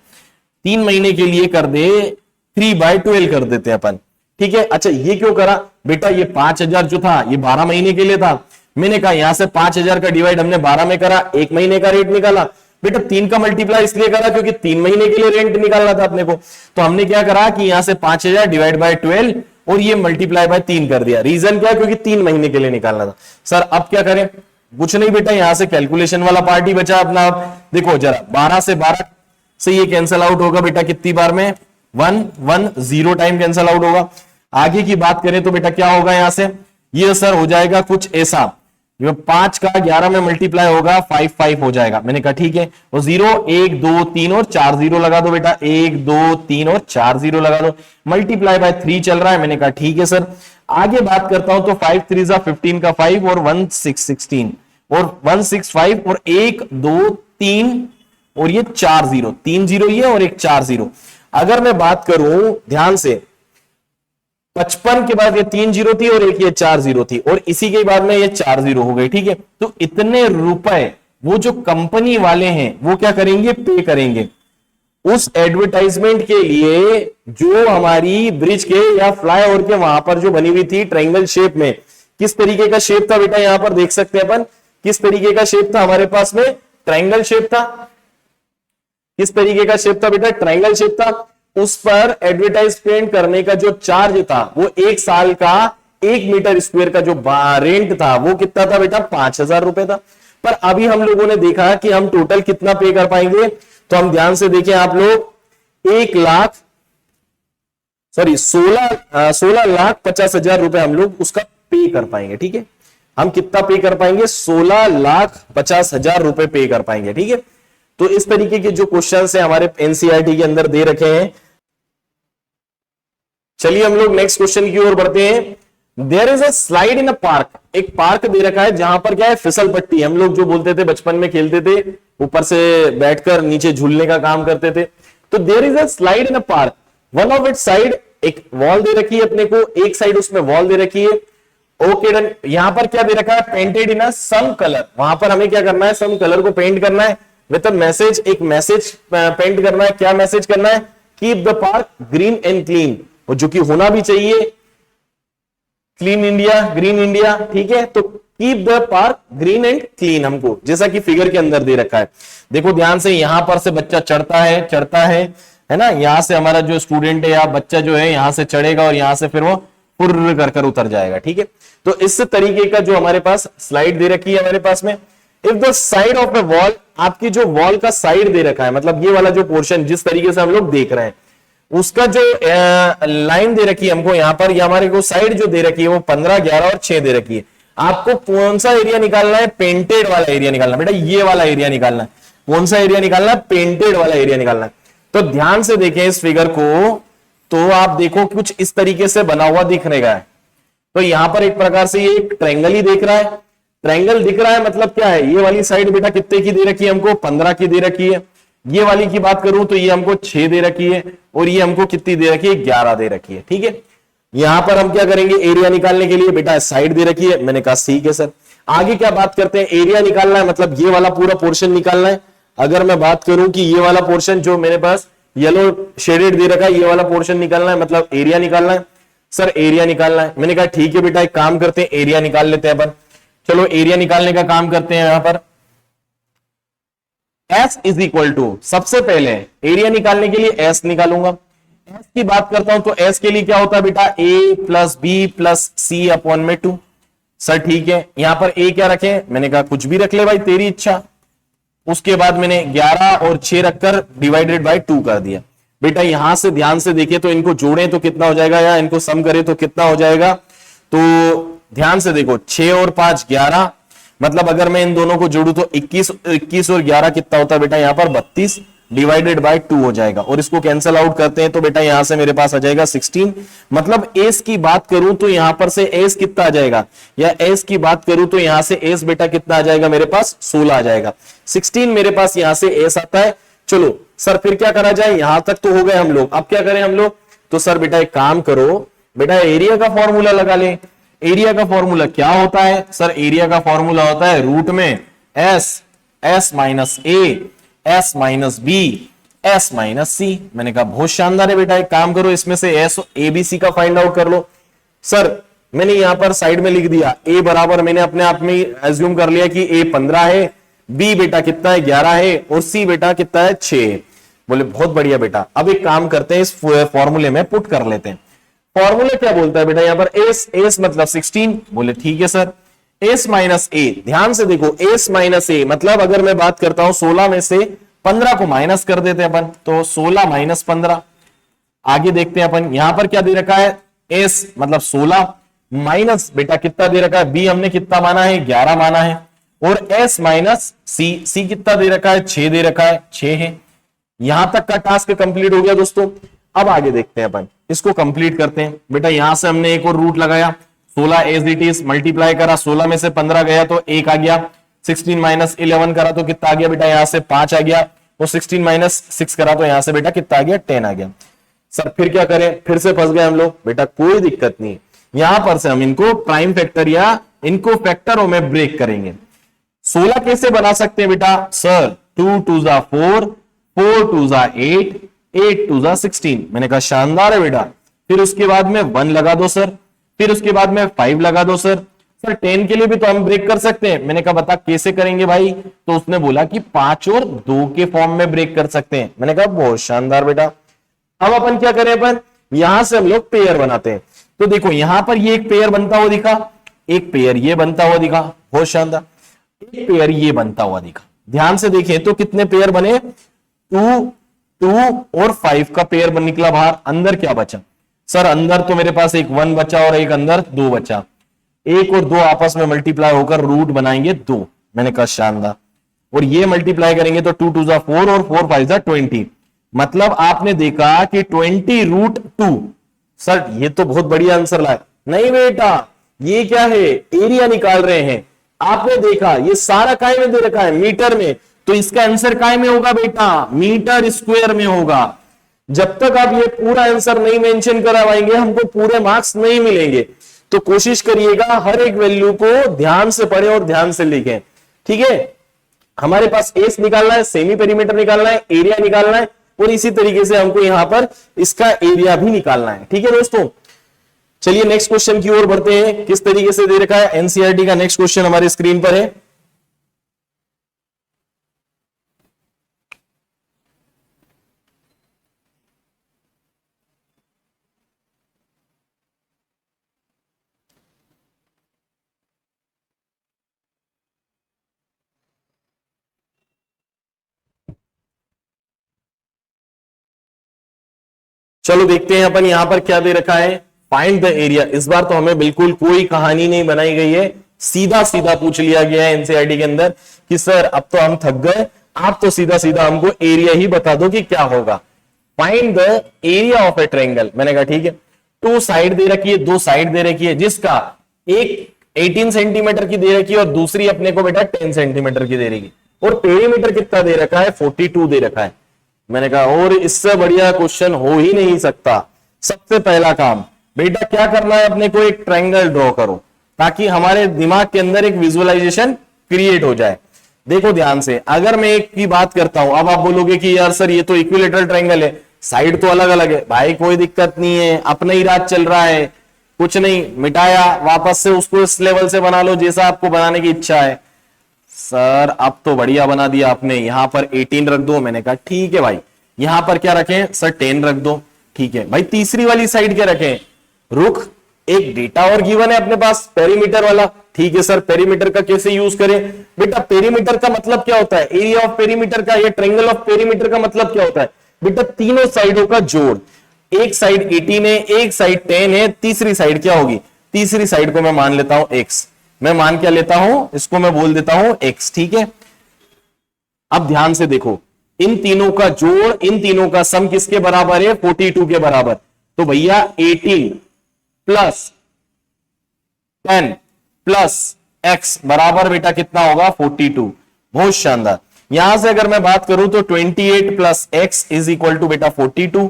3 महीने के लिए कर दे, 3/12 कर देते हैं अपन, ठीक है। अच्छा ये क्यों करा बेटा? ये 5000 जो था ये 12 महीने के लिए था। मैंने कहा यहां से 5000 का डिवाइड हमने 12 में करा, 1 महीने का रेट निकाला। बेटा 3 का मल्टीप्लाई इसलिए करा क्योंकि 3 महीने के लिए रेंट निकालना था अपने को। तो हमने क्या करा कि यहां से 5000 डिवाइड बाय 12 और ये मल्टीप्लाई बाय 3 कर दिया। रीजन क्या? क्योंकि 3 महीने के लिए निकालना था। सर अब क्या करें? कुछ नहीं बेटा, यहां से कैलकुलेशन वाला पार्ट ही बचा अपना। देखो जरा 12 से ये कैंसिल आउट होगा बेटा कितनी बार में? 110 टाइम कैंसिल आउट होगा। आगे की बात करें तो बेटा क्या होगा यहां से? ये सर हो जाएगा कुछ ऐसा, 5 का 11 में मल्टीप्लाई होगा 5 हो जाएगा। मैंने कहा ठीक है, और 0 1 2 3 और 4 0 लगा दो बेटा, 1 2 3 और 4 0 लगा दो। मल्टीप्लाई बाय 3 चल रहा है। मैंने कहा ठीक है सर। आगे बात करता हूं तो 5 3 15 का 5 और 1 6 16 और 1 6 5 और 1 2 3 और ये 4 0, 3 0 ये और एक 4 0। अगर मैं बात करूं ध्यान से, 55 के बाद ये 3 0 थी और एक ये 4 0 थी, और इसी के बाद में ये 4 0 हो गई, ठीक है। तो इतने रुपए वो जो कंपनी वाले हैं वो क्या करेंगे? पे करेंगे। उस एडवर्टाइजमेंट के लिए जो हमारी ब्रिज के या फ्लाईओवर के वहां पर जो बनी हुई थी ट्रायंगल शेप में, किस तरीके का शेप था बेटा, यहां पर देख सकते हैं अपन किस तरीके का शेप था हमारे पास में, ट्रायंगल शेप था। किस तरीके का शेप था बेटा, ट्रायंगल शेप था। उस पर एडवर्टाइजमेंट करने का जो चार्ज था वो 1 साल का 1 मीटर स्क्वायर का जो रेंट था वो कितना था बेटा, 5,000 रुपए था। पर अभी हम लोगों ने देखा कि हम टोटल कितना पे कर पाएंगे, तो हम ध्यान से देखें आप लोग, 16,50,000 रुपए हम लोग उसका पे कर पाएंगे। ठीक है, हम कितना पे कर पाएंगे, 16,50,000 रुपए पे कर पाएंगे। ठीक है, तो इस तरीके के जो क्वेश्चन है हमारे एनसीईआरटी के अंदर दे रखे हैं। चलिए हम लोग नेक्स्ट क्वेश्चन की ओर बढ़ते हैं। There is a slide in a park, एक पार्क दे रखा है जहां पर क्या है, फिसल पट्टी, हम लोग जो बोलते थे बचपन में खेलते थे, ऊपर से बैठकर नीचे झूलने का काम करते थे। तो there is a slide in a park, one of it side, एक वॉल दे रखी है अपने को, एक साइड उसमें वॉल दे रखी है। ओके डन, यहां पर क्या दे रखा है, painted in a some colour, वहां पर हमें क्या करना है, सम कलर को पेंट करना है विद अ मैसेज, एक मैसेज पेंट करना है। क्या मैसेज करना है, keep the park green and clean, और जो कि होना भी चाहिए क्लीन इंडिया, ग्रीन इंडिया। ठीक है, तो keep the park green and clean हमको, जैसा कि फिगर के अंदर दे रखा है। देखो ध्यान से, यहां पर से बच्चा चढ़ता है ना, यहां से हमारा जो स्टूडेंट है या बच्चा जो है यहां से चढ़ेगा और यहां से फिर वो पुर्र कर उतर जाएगा। ठीक है, तो इस तरीके का जो हमारे पास स्लाइड दे रखी है हमारे पास में। If the side of a wall, आपकी जो वॉल का साइड दे रखा है, मतलब ये वाला जो पोर्शन जिस तरीके से हम लोग देख रहे हैं, उसका जो लाइन दे रखी है हमको यहां पर, या हमारे को साइड जो दे रखी है वो 15, 11 और 6 दे रखी है। आपको कौन सा एरिया निकालना है, पेंटेड वाला एरिया निकालना बेटा, ये वाला एरिया निकालना है। कौन सा एरिया निकालना है, पेंटेड वाला एरिया निकालना है। तो ध्यान से देखें इस फिगर को, तो आप देखो कुछ इस तरीके से बना हुआ दिखने का है। तो यहां पर एक प्रकार से ये ट्रायंगल ही देख रहा है, ट्रायंगल दिख रहा है, मतलब क्या है, ये वाली साइड बेटा कितने की दे रखी है हमको, 15 की दे रखी है। ये वाली की बात करूं तो ये हमको 6 दे रखी है, और ये हमको कितनी दे रखी है, 11 दे रखी है। ठीक है, यहां पर हम क्या करेंगे, एरिया निकालने के लिए बेटा साइड दे रखी है, मैंने कहा ठीक है सर। आगे क्या बात करते हैं, एरिया निकालना है, मतलब ये वाला पूरा पोर्शन निकालना है। अगर मैं बात करूं कि ये वाला पोर्शन जो मेरे पास येलो शेडेड दे रखा है, ये वाला पोर्शन निकालना है, मतलब एरिया निकालना है। सर एरिया निकालना है, मैंने कहा ठीक है बेटा, एक काम करते हैं, एरिया निकाल लेते हैं अपन। चलो एरिया निकालने का काम करते हैं। यहां पर S इज इक्वल टू, सबसे पहले एरिया निकालने के लिए S निकालूंगा। S की बात करता हूं तो S के लिए क्या होता है बेटा, A plus B plus C upon में 2। सर ठीक है, यहां पर A क्या रखें, मैंने कहा कुछ भी रख ले भाई, तेरी इच्छा। उसके बाद मैंने 11 और 6 रखकर डिवाइडेड बाय 2 कर दिया। बेटा यहां से ध्यान से देखें तो इनको जोड़ें तो कितना हो जाएगा, या इनको सम करें तो कितना हो जाएगा। तो ध्यान से देखो, 6 और 5 11, मतलब अगर मैं इन दोनों को जोड़ू तो 21 और 11 कितना होता है बेटा, यहां पर 32 डिवाइडेड बाय 2 हो जाएगा। और इसको कैंसिल आउट करते हैं तो बेटा यहां से मेरे पास आ जाएगा 16। मतलब एस की बात करूं तो यहां पर से एस कितना आ जाएगा, या एस की बात करूं तो यहां से एस बेटा कितना आ जाएगा, मेरे पास 16 आ जाएगा। 16 मेरे पास यहां से एस आता है। चलो सर फिर क्या करा जाए, यहां तक तो हो गए हम लोग, अब क्या करें हम लोग, तो सर बेटा एक काम करो, बेटा एरिया का फॉर्मूला लगा ले। एरिया का फॉर्मूला क्या होता है, सर एरिया का फॉर्मूला होता है रूट में S minus A, S minus B, S minus C. मैंने कहा बहुत शानदार है बेटा, एक काम करो, इसमें से एस ए बी सी का फाइंड आउट कर लो। सर मैंने यहां पर साइड में लिख दिया, ए बराबर मैंने अपने आप में एज्यूम कर लिया कि ए 15 है, बी बेटा कितना है 11 है, और सी बेटा कितना है 6 है। बोले बहुत बढ़िया बेटा, अब एक काम करते हैं, इस फॉर्मूले में पुट कर लेते हैं। फॉर्मूला क्या बोलता है बेटा यहां पर, एस मतलब 16। बोले ठीक है सर, एस माइनस ए, ध्यान से देखो एस माइनस ए, मतलब अगर मैं बात करता हूं 16 में से 15 को माइनस कर देते हैं अपन, तो 16 माइनस 15। आगे देखते हैं अपन, यहां पर क्या दे रखा है, एस मतलब 16 माइनस बेटा कितना दे रखा है, बी हमने कितना माना है 11 माना है, और एस माइनस सी, सी कितना दे रखा है 6 दे रखा है, 6 है। यहां तक का टास्क कंप्लीट हो गया दोस्तों। अब आगे देखते हैं अपन, इसको कंप्लीट करते हैं। बेटा यहां से हमने एक और रूट लगाया, 16 एज इट इज, मल्टीप्लाई करा, 16 में से 15 गया तो 1 आ गया, 16 माइनस 11 करा तो कितना आ गया बेटा, यहां से 5 आ गया, और 16 माइनस 6 करा तो यहां से बेटा कितना आ गया, 10 आ गया। सर फिर क्या करें, फिर से फंस गए हम लोग। बेटा कोई दिक्कत नहीं, यहां पर से हम इनको प्राइम फैक्टर या इनको फैक्टरों में ब्रेक करेंगे। 16 कैसे बना सकते हैं बेटा, सर 2 2 4, 4 टू जा 8, 8 टू जा 16। मैंने कहा शानदार है बेटा। फिर उसके बाद में 1 लगा दो सर, फिर उसके बाद में 5 लगा दो सर। सर 10 के लिए भी तो हम ब्रेक कर सकते हैं। मैंने कहा बता कैसे करेंगे भाई, तो उसने बोला कि 5 और 2 के फॉर्म में ब्रेक कर सकते हैं। मैंने कहा बहुत शानदार बेटा। अब अपन क्या करें, अपन यहां से हम लोग पेयर बनाते हैं। तो देखो यहां पर ये एक पेयर बनता हुआ दिखा, एक पेयर ये बनता हुआ दिखा, बहुत शानदार, एक पेयर ये बनता हुआ दिखा। ध्यान से देखें तो कितने पेयर बने, 2, 2 और 5 का पेयर बन निकला बाहर। अंदर क्या बचा सर, अंदर तो मेरे पास एक 1 बचा और एक अंदर 2 बचा। 1 और 2 आपस में मल्टीप्लाई होकर रूट बनाएंगे 2। मैंने कहा शानदार। और ये मल्टीप्लाई करेंगे तो 2 टू जा 4 और 4 5 जा 20। मतलब आपने देखा कि 20 रूट 2। सर ये तो बहुत बढ़िया आंसर लाए। नहीं बेटा, ये क्या है, एरिया निकाल रहे हैं। आपने देखा ये सारा काय में दे रखा है, मीटर में, तो इसका आंसर काय में होगा बेटा, मीटर स्क्वायर में होगा। जब तक आप ये पूरा आंसर नहीं मेंशन करवाएंगे हमको पूरे मार्क्स नहीं मिलेंगे। तो कोशिश करिएगा हर एक वैल्यू को ध्यान से पढ़ें और ध्यान से लिखें, ठीक है। हमारे पास एस निकालना है, सेमी पेरीमीटर निकालना है, एरिया निकालना है, और इसी तरीके से हमको यहां पर इसका एरिया भी निकालना है, ठीक है दोस्तों। चलिए नेक्स्ट क्वेश्चन की ओर बढ़ते हैं। किस तरीके से दे रखा है, एनसीईआरटी का नेक्स्ट क्वेश्चन हमारे स्क्रीन पर है। चलो देखते हैं अपन यहां पर क्या दे रखा है, फाइंड द एरिया। इस बार तो हमें बिल्कुल कोई कहानी नहीं बनाई गई है, सीधा सीधा पूछ लिया गया है एनसीईआरटी के अंदर कि सर अब तो हम थक गए, आप तो सीधा सीधा हमको एरिया ही बता दो कि क्या होगा। Find the area of A triangle. मैंने कहा ठीक है, 2 साइड दे रखी है, 2 साइड दे रखी है, जिसका एक 18 सेंटीमीटर की दे रखी है और दूसरी अपने को बेटा 10 सेंटीमीटर की दे रही है, और पेरीमीटर कितना दे रखा है, 42 दे रखा है। मैंने कहा और इससे बढ़िया क्वेश्चन हो ही नहीं सकता। सबसे पहला काम बेटा क्या करना है, अपने को एक ट्रायंगल ड्रॉ करो ताकि हमारे दिमाग के अंदर एक विजुअलाइजेशन क्रिएट हो जाए। देखो ध्यान से, अगर मैं एक की बात करता हूं, अब आप बोलोगे कि यार सर ये तो इक्विलेटरल ट्रायंगल है, साइड तो अलग अलग है। भाई कोई दिक्कत नहीं है, अपना ही राज चल रहा है, कुछ नहीं, मिटाया, वापस से उसको इस लेवल से बना लो जैसा आपको बनाने की इच्छा है। सर अब तो बढ़िया बना दिया आपने, यहां पर 18 रख दो। मैंने कहा ठीक है भाई, यहां पर क्या रखें सर, 10 रख दो। ठीक है भाई, तीसरी वाली साइड क्या रखें, रुख, एक डेटा और गिवन है अपने पास पेरीमीटर वाला। ठीक है सर, पेरीमीटर का कैसे यूज करें बेटा, पेरीमीटर का मतलब क्या होता है, एरिया ऑफ पेरीमीटर का या ट्रायंगल ऑफ पेरीमीटर का मतलब क्या होता है बेटा, तीनों साइडों का जोड़। एक साइड 18 है, एक साइड 10 है, तीसरी साइड क्या होगी, तीसरी साइड को मैं मान लेता हूं x। मैं मान क्या लेता हूं, इसको मैं बोल देता हूं x, ठीक है। अब ध्यान से देखो, इन तीनों का जोड़, इन तीनों का सम किसके बराबर है, 42 के बराबर। तो भैया 18 प्लस 10 प्लस x बराबर बेटा कितना होगा, 42। बहुत शानदार। यहां से अगर मैं बात करूं तो 28 plus x is equal to बेटा 42,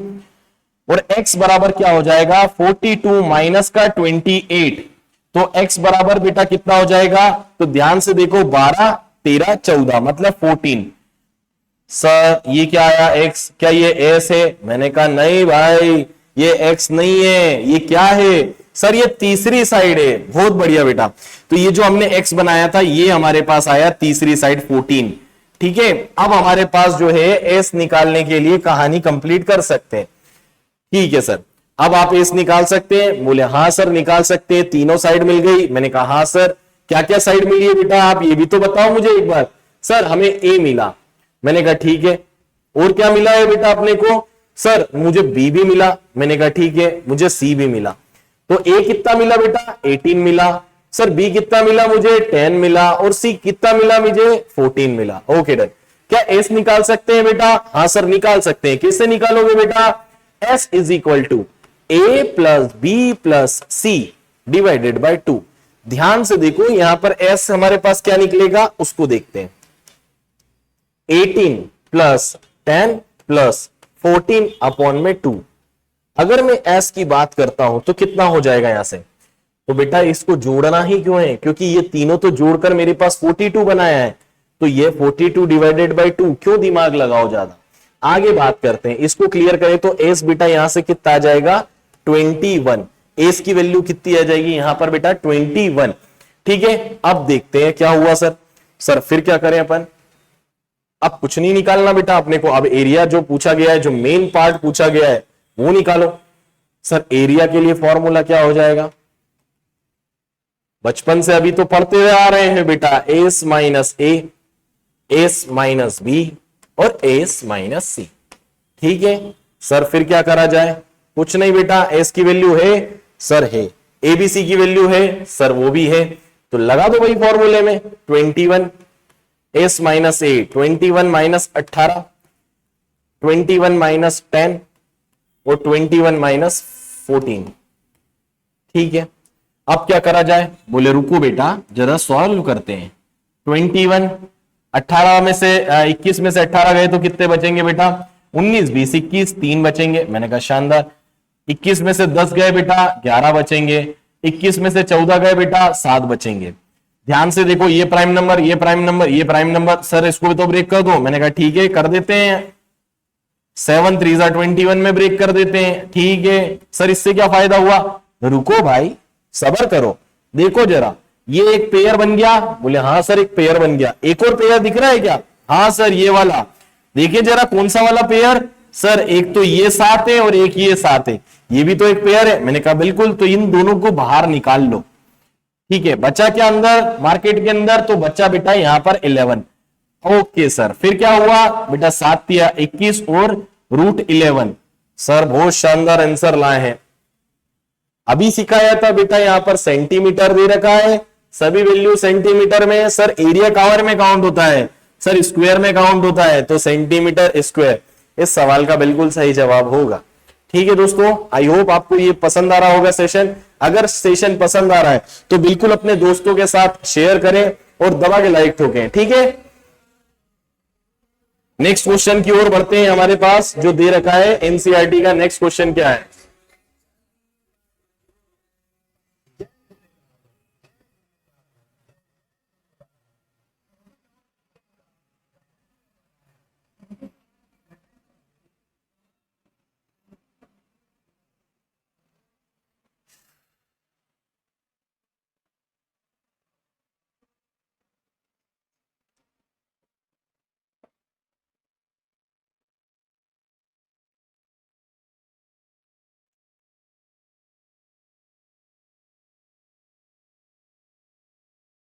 और x बराबर क्या हो जाएगा, 42 माइनस का 28, तो x बराबर बेटा कितना हो जाएगा, तो ध्यान से देखो 12 13 14 मतलब 14। सर ये क्या आया x, क्या ये s है, मैंने कहा नहीं भाई ये x नहीं है, ये क्या है सर, ये तीसरी साइड है। बहुत बढ़िया बेटा, तो ये जो हमने x बनाया था ये हमारे पास आया तीसरी साइड 14, ठीक है। अब हमारे पास जो है s निकालने के लिए कहानी कंप्लीट कर सकते हैं। ठीक है सर, अब आप एस निकाल सकते हैं, बोले हाँ सर निकाल सकते हैं, तीनों साइड मिल गई। मैंने कहा हाँ सर, क्या क्या साइड मिली है बेटा, आप ये भी तो बताओ मुझे एक बार। सर हमें ए मिला। मैंने कहा ठीक है, और क्या मिला है बेटा अपने को, सर मुझे बी भी मिला। मैंने कहा ठीक है, मुझे सी भी मिला। तो ए कितना मिला बेटा, 18 मिला। सर बी कितना मिला, मुझे 10 मिला, और सी कितना मिला, मुझे 14 मिला। Okay done. क्या एस निकाल सकते हैं बेटा, हाँ सर निकाल सकते हैं। कैसे निकालोगे बेटा, S is equal to A plus B plus C divided by 2। ध्यान से देखो यहां पर S हमारे पास क्या निकलेगा उसको देखते हैं, 18 प्लस 10 प्लस 14 अपॉन में 2। अगर मैं S की बात करता हूं तो कितना हो जाएगा यहां से, तो बेटा इसको जोड़ना ही क्यों है, क्योंकि ये तीनों तो जोड़कर मेरे पास 42 बनाया है, तो ये 42 डिवाइडेड बाय 2। क्यों दिमाग लगाओ ज्यादा, आगे बात करते हैं, इसको क्लियर करें तो एस बेटा यहां से कितना आ जाएगा 21। एस की वैल्यू कितनी आ जाएगी यहां पर बेटा 21। ठीक है, अब देखते हैं क्या हुआ सर। सर फिर क्या करें अपन, अब कुछ नहीं निकालना बेटा अपने को, अब एरिया जो पूछा गया है, जो मेन पार्ट पूछा गया है वो निकालो। सर एरिया के लिए फॉर्मूला क्या हो जाएगा, बचपन से अभी तो पढ़ते हुए आ रहे हैं बेटा, S minus A, S minus B और एस माइनस सी। ठीक है सर, फिर क्या करा जाए, कुछ नहीं बेटा, एस की वैल्यू है सर, है, एबीसी की वैल्यू है सर, वो भी है, तो लगा दो भाई फॉर्मूले में 21, एस माइनस ए 21 माइनस 18, 21 माइनस 10 और 21 माइनस 14। ठीक है, अब क्या करा जाए, बोले रुको बेटा जरा सॉल्व करते हैं। 21 18 में से 21 में से 18 गए तो कितने बचेंगे बेटा, 19 20 21 3 बचेंगे। मैंने कहा शानदार। 21 में से 10 गए बेटा 11 बचेंगे। 21 में से 14 गए बेटा 7 बचेंगे। ध्यान से देखो, ये प्राइम नंबर, ये प्राइम नंबर, ये प्राइम नंबर, सर इसको भी तो ब्रेक कर दो। मैंने कहा ठीक है कर देते हैं, 7 3 21 में ब्रेक कर देते हैं। ठीक है सर, इससे क्या फायदा हुआ, रुको भाई सबर करो, देखो जरा ये एक पेयर बन गया। बोले हाँ सर एक पेयर बन गया। एक और पेयर दिख रहा है क्या, हाँ सर ये वाला, देखिए जरा कौन सा वाला पेयर, सर एक तो ये 7 है और एक ये 7 है, ये भी तो एक पेयर है। मैंने कहा बिल्कुल, तो इन दोनों को बाहर निकाल लो। ठीक है, बच्चा क्या अंदर मार्केट के अंदर, तो बच्चा बेटा यहां पर 11। ओके सर, फिर क्या हुआ बेटा 7 या 21 और √11। सर बहुत शानदार आंसर लाए हैं। अभी सिखाया था बेटा, यहां पर सेंटीमीटर दे रखा है, सभी वैल्यू सेंटीमीटर में। सर एरिया कवर में काउंट होता है, सर स्क्वायर में काउंट होता है, तो सेंटीमीटर स्क्वायर इस सवाल का बिल्कुल सही जवाब होगा। ठीक है दोस्तों, आई होप आपको ये पसंद आ रहा होगा सेशन। अगर सेशन पसंद आ रहा है तो बिल्कुल अपने दोस्तों के साथ शेयर करें और दबा के लाइक ठोकें। ठीक है, नेक्स्ट क्वेश्चन की ओर बढ़ते हैं। हमारे पास जो दे रखा है एनसीईआरटी का नेक्स्ट क्वेश्चन क्या है,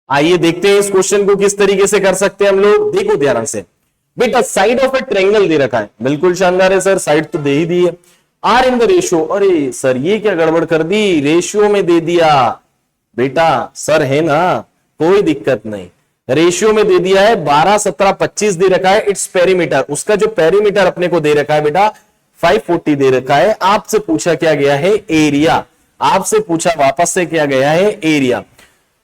आइए देखते हैं इस क्वेश्चन को किस तरीके से कर सकते हैं हम लोग। देखो ध्यान से बेटा, साइड ऑफ ए ट्रायंगल दे रखा है, बिल्कुल शानदार है सर, साइड तो दे ही दी है। आर इन द रेशियो, अरे सर ये क्या गड़बड़ कर दी, रेशियो में दे दिया बेटा, सर है ना कोई दिक्कत नहीं, रेशियो में दे दिया है। 12 17 25 दे रखा है, इट्स पेरीमीटर, उसका जो पेरीमीटर अपने को दे रखा है बेटा 540 दे रखा है। आपसे पूछा क्या गया है एरिया, आपसे पूछा वापस से क्या गया है एरिया।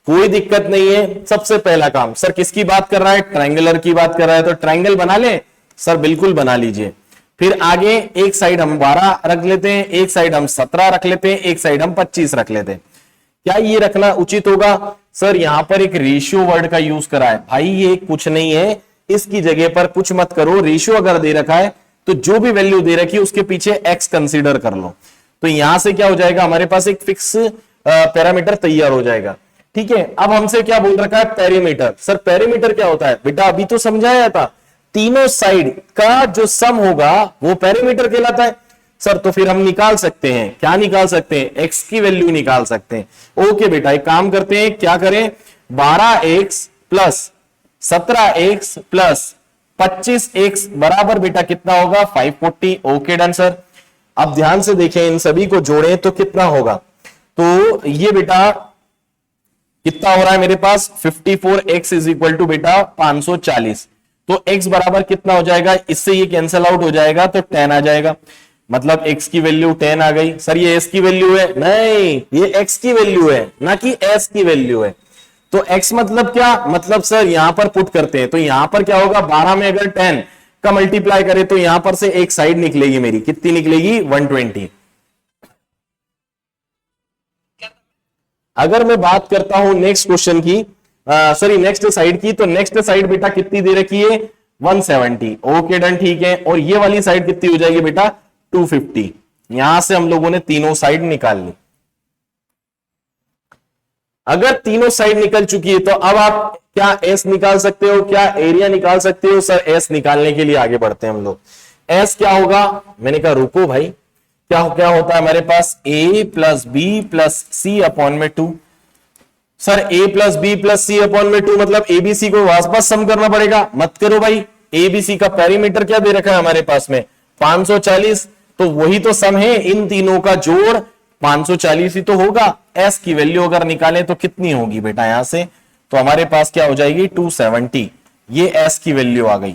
कोई दिक्कत नहीं है। सबसे पहला काम, सर किसकी बात कर रहा है, ट्रायंगुलर की बात कर रहा है, तो ट्रायंगल बना ले सर, बिल्कुल बना लीजिए। फिर आगे एक साइड हम 12 रख लेते हैं, एक साइड हम 17 रख लेते हैं, एक साइड हम 25 रख लेते हैं। क्या ये रखना उचित होगा, सर यहां पर एक रेशियो वर्ड का यूज करा है भाई, ये कुछ नहीं है, इसकी जगह पर कुछ मत करो। रेशियो अगर दे रखा है तो जो भी वैल्यू दे रखी है उसके पीछे एक्स कंसीडर कर लो, तो यहां से क्या हो जाएगा, हमारे पास एक फिक्स पैरामीटर तैयार हो जाएगा। ठीक है, अब हमसे क्या बोल रखा है पेरीमीटर। सर पेरीमीटर क्या होता है बेटा, अभी तो समझाया था, तीनों साइड का जो सम होगा वो पेरीमीटर कहलाता है। सर तो फिर हम निकाल सकते हैं, क्या निकाल सकते हैं, एक्स की वैल्यू निकाल सकते हैं। ओके बेटा, एक काम करते हैं, क्या करें, 12x plus 17x plus 25x बराबर बेटा कितना होगा 540। Okay done sir. अब ध्यान से देखें, इन सभी को जोड़ें तो कितना होगा, तो ये बेटा कितना हो रहा है मेरे पास 54x इज इक्वल टू बेटा 540, तो x बराबर कितना हो जाएगा, इससे ये कैंसिल आउट हो जाएगा तो 10 आ जाएगा, मतलब x की वैल्यू 10 आ गई। सर ये s की वैल्यू है, नहीं ये x की वैल्यू है ना कि s की वैल्यू है। तो x मतलब क्या, मतलब सर यहां पर पुट करते हैं, तो यहां पर क्या होगा, 12 में अगर 10 का मल्टीप्लाई करें तो यहां पर से एक साइड निकलेगी मेरी, कितनी निकलेगी 120। अगर मैं बात करता हूं नेक्स्ट क्वेश्चन की, सॉरी नेक्स्ट साइड की, तो नेक्स्ट साइड बेटा कितनी दे रखी है 170। ओके डन, ठीक है। और ये वाली साइड कितनी हो जाएगी बेटा? 250। यहां से हम लोगों ने तीनों साइड निकाल ली। अगर तीनों साइड निकल चुकी है तो अब आप क्या एस निकाल सकते हो, क्या एरिया निकाल सकते हो? सर एस निकालने के लिए आगे बढ़ते हैं हम लोग। एस क्या होगा? मैंने कहा रुको भाई, क्या क्या होता है हमारे पास? ए plus B plus C upon में 2। सर ए plus B plus C upon में 2 मतलब एबीसी को वापस सम करना पड़ेगा। मत करो भाई, एबीसी का पेरीमीटर क्या दे रखा है हमारे पास में? 540। तो वही तो सम है, इन तीनों का जोड़ 540 ही तो होगा। एस की वैल्यू अगर निकालें तो कितनी होगी बेटा यहां से? तो हमारे पास क्या हो जाएगी? 270। ये एस की वैल्यू आ गई।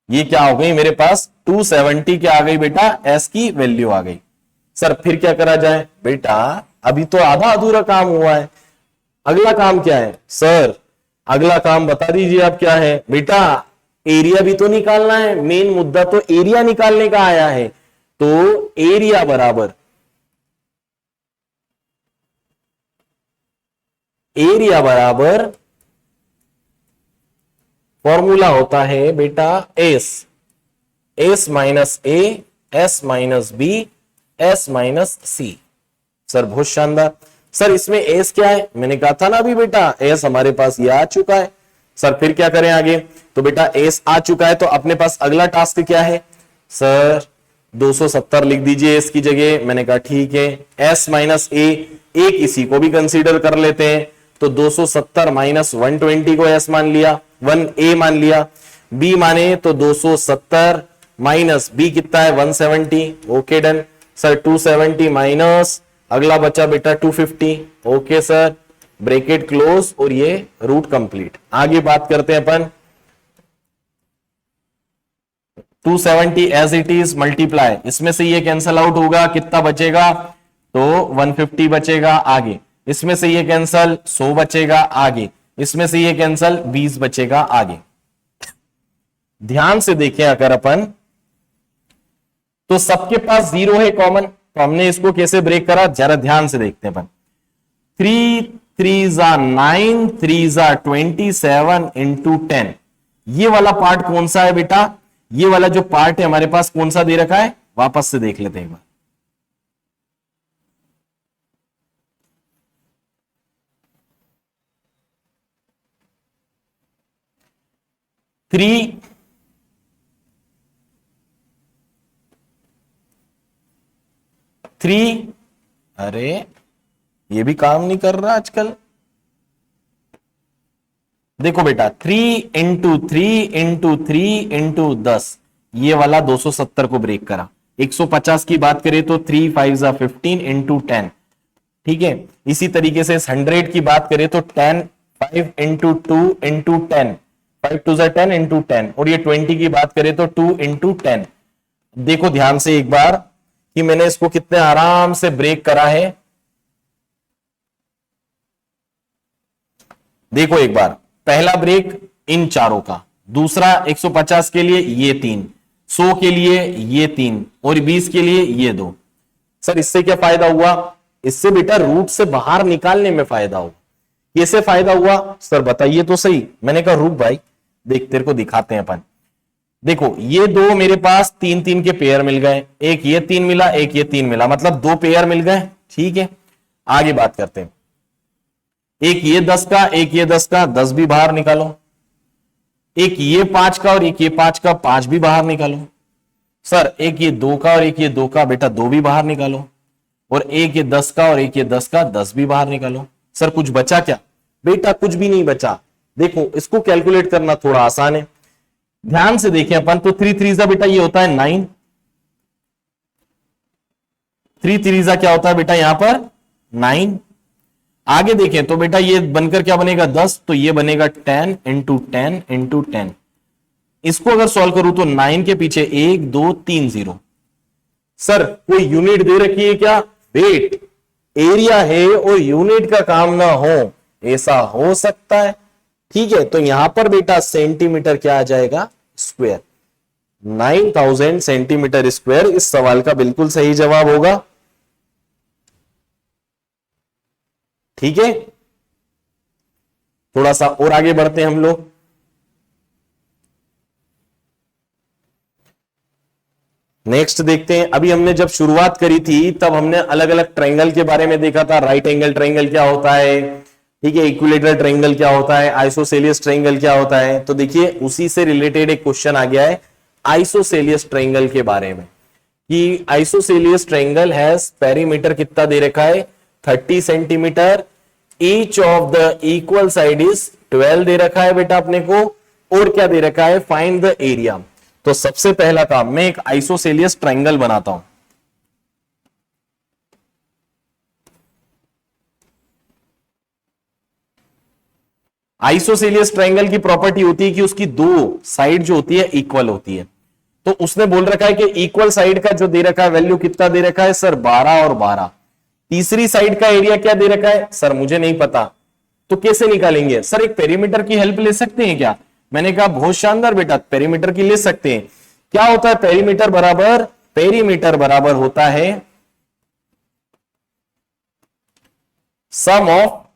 ये क्या हो गई मेरे पास? 270 क्या आ गई बेटा? एस की वैल्यू आ गई। सर फिर क्या करा जाए? बेटा अभी तो आधा अधूरा काम हुआ है, अगला काम क्या है? सर अगला काम बता दीजिए आप क्या है? बेटा एरिया भी तो निकालना है, मेन मुद्दा तो एरिया निकालने का आया है। तो एरिया बराबर, एरिया बराबर फॉर्मूला होता है बेटा S, S minus A, S minus B, S minus C. Sir बहुत शानदार। सर इसमें एस क्या है? मैंने कहा था ना अभी बेटा, एस हमारे पास ये आ चुका है। सर फिर क्या करें आगे? तो बेटा एस आ चुका है तो अपने पास अगला टास्क क्या है? सर 270 लिख दीजिए एस की जगह। मैंने कहा ठीक है। एस माइनस ए, एक इसी को भी कंसीडर कर लेते हैं। तो 270 माइनस 120 को एस मान लिया, 1 ए मान लिया। बी माने तो 270 माइनस बी कितना है? 170। Okay done. सर 270 माइनस अगला बचा बेटा 250। ओके सर, ब्रैकेट क्लोज और ये रूट कंप्लीट। आगे बात करते हैं अपन। 270 एज इट इज मल्टीप्लाई, इसमें से ये कैंसल आउट होगा, कितना बचेगा? तो 150 बचेगा। आगे इसमें से ये कैंसल, 100 बचेगा। आगे इसमें से ये कैंसल, 20 बचेगा। आगे ध्यान से देखें अगर अपन, तो सबके पास 0 है कॉमन, तो हमने इसको कैसे ब्रेक करा जरा ध्यान से देखते हैं अपन। 3 3 जा 9, 3 जा 27 इंटू 10। ये वाला पार्ट कौन सा है बेटा? ये वाला जो पार्ट है हमारे पास कौन सा दे रखा है? वापस से देख लेते हैं एक बार। 3 3, अरे ये भी काम नहीं कर रहा आजकल। देखो बेटा 3 इंटू 3 इंटू 3 इंटू 10, ये वाला 270 को ब्रेक करा। 150 की बात करें तो 3 5 जा 15 इंटू 10। ठीक है, इसी तरीके से 100 की बात करें तो 10 5 इंटू 2 इंटू 10, 5 2 जा 10 इंटू 10। और ये 20 की बात करें तो 2 इंटू 10। देखो ध्यान से एक बार कि मैंने इसको कितने आराम से ब्रेक करा है। देखो एक बार, पहला ब्रेक इन चारों का, दूसरा 150 के लिए ये 3, 100 के लिए ये 3 और 20 के लिए ये 2। सर इससे क्या फायदा हुआ? इससे बेटा रूट से बाहर निकालने में फायदा हुआ। कैसे फायदा हुआ सर बताइए तो सही। मैंने कहा रुक भाई, देख तेरे को दिखाते हैं अपन। देखो ये दो मेरे पास 3 3 के पेयर मिल गए, एक ये 3 मिला, एक ये 3 मिला, मतलब 2 पेयर मिल गए। ठीक है, आगे बात करते हैं। एक ये 10 का, एक ये 10 का, 10 भी बाहर निकालो। एक ये 5 का और एक ये 5 का, 5 भी बाहर निकालो। सर एक ये 2 का और एक ये 2 का, बेटा 2 भी बाहर निकालो। और एक ये 10 का और एक ये 10 का, 10 भी बाहर निकालो। सर कुछ बचा क्या? बेटा कुछ भी नहीं बचा। देखो इसको कैलकुलेट करना थोड़ा आसान है, ध्यान से देखें अपन। तो 3 3 जा बेटा ये होता है 9, 3 3 जा क्या होता है बेटा यहां पर 9। आगे देखें तो बेटा ये बनकर क्या बनेगा 10, तो ये बनेगा 10 इंटू 10 इंटू 10। इसको अगर सॉल्व करूं तो 9 के पीछे 1 2 3 0। सर कोई यूनिट दे रखी है क्या? वेट, एरिया है और यूनिट का काम ना हो, ऐसा हो सकता है। ठीक है, तो यहां पर बेटा सेंटीमीटर क्या आ जाएगा? स्क्वायर। 9000 सेंटीमीटर स्क्वायर इस सवाल का बिल्कुल सही जवाब होगा। ठीक है, थोड़ा सा और आगे बढ़ते हैं हम लोग। नेक्स्ट देखते हैं, अभी हमने जब शुरुआत करी थी तब हमने अलग अलग ट्रायंगल के बारे में देखा था। राइट एंगल ट्रायंगल क्या होता है, ठीक है, इक्विलेटरल ट्रायंगल क्या होता है, आइसोसेलियस ट्रायंगल क्या होता है। तो देखिए उसी से रिलेटेड एक क्वेश्चन आ गया है आइसोसेलियस ट्रायंगल के बारे में, कि आइसोसेलियस ट्रायंगल हैज पेरीमीटर कितना दे रखा है 30 centimetre, each of the equal side is 12 दे रखा है बेटा अपने को, और क्या दे रखा है फाइंड द एरिया। तो सबसे पहला काम मैं एक आइसोसेलियस ट्रायंगल बनाता हूं। आइसोसेलियस ट्रायंगल की प्रॉपर्टी होती है कि उसकी दो साइड जो होती है इक्वल होती है। तो उसने बोल रखा है कि इक्वल साइड का जो दे रखा है वैल्यू कितना दे रखा है सर 12 और 12। तीसरी साइड का एरिया क्या दे रखा है सर मुझे नहीं पता। तो कैसे निकालेंगे सर, एक पेरीमीटर की हेल्प ले सकते हैं क्या। मैंने कहा बहुत शानदार बेटा, पेरीमीटर की ले सकते हैं। क्या होता है पेरीमीटर बराबर, पेरीमीटर बराबर होता है सम ऑफ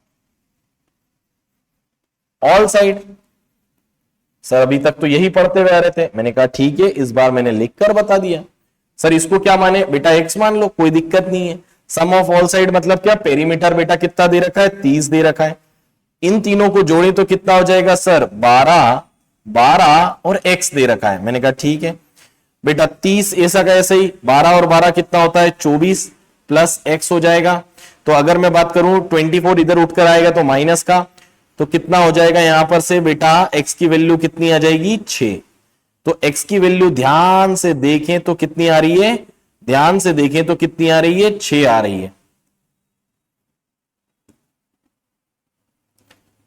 ऑल साइड। सर अभी तक तो यही पढ़ते हुए आ रहे थे। मैंने कहा ठीक है, इस बार मैंने लिखकर बता दिया। सर इसको क्या माने बेटा, एक्स मान लो, कोई दिक्कत नहीं है। सम ऑफ ऑल साइड मतलब क्या, पेरीमीटर बेटा कितना दे रखा है 30 दे रखा है। इन तीनों को जोड़े तो कितना हो जाएगा सर 12, 12 और x दे रखा है। मैंने कहा ठीक है बेटा, 30 ऐसा का ऐसे ही, 12 और 12 कितना होता है 24 प्लस x हो जाएगा। तो अगर मैं बात करूं 24 इधर उठकर आएगा तो माइनस का, तो कितना हो जाएगा यहां पर से बेटा x की वैल्यू कितनी आ जाएगी 6। तो x की वैल्यू ध्यान से देखें तो कितनी आ रही है, ध्यान से देखें तो कितनी आ रही है 6 आ रही है।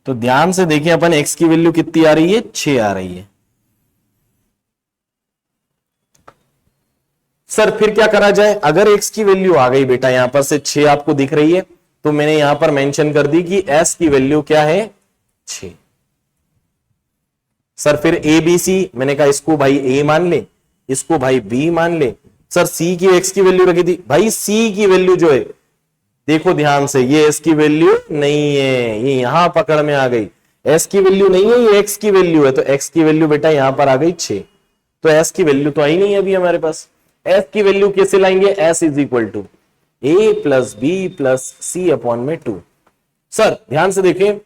तो ध्यान से देखें अपन x की वैल्यू कितनी आ रही है 6 आ रही है। सर फिर क्या करा जाए, अगर x की वैल्यू आ गई बेटा यहां पर से 6 आपको दिख रही है, तो मैंने यहां पर मेंशन कर दी कि s की वैल्यू क्या है 6। सर फिर ए बी सी, मैंने कहा इसको भाई a मान ले, इसको भाई b मान ले। सर c की x की वैल्यू रखी थी, भाई c की वैल्यू जो है देखो ध्यान से, ये s की वैल्यू नहीं है, ये यहां पकड़ में आ गई। s की वैल्यू नहीं है, ये x की वैल्यू है। तो x की वैल्यू बेटा यहां पर आ गई 6। तो s की वैल्यू तो आई नहीं है अभी हमारे पास। s की वैल्यू कैसे लाएंगे, s is equal to a plus B plus C upon में 2। सर ध्यान से देखें,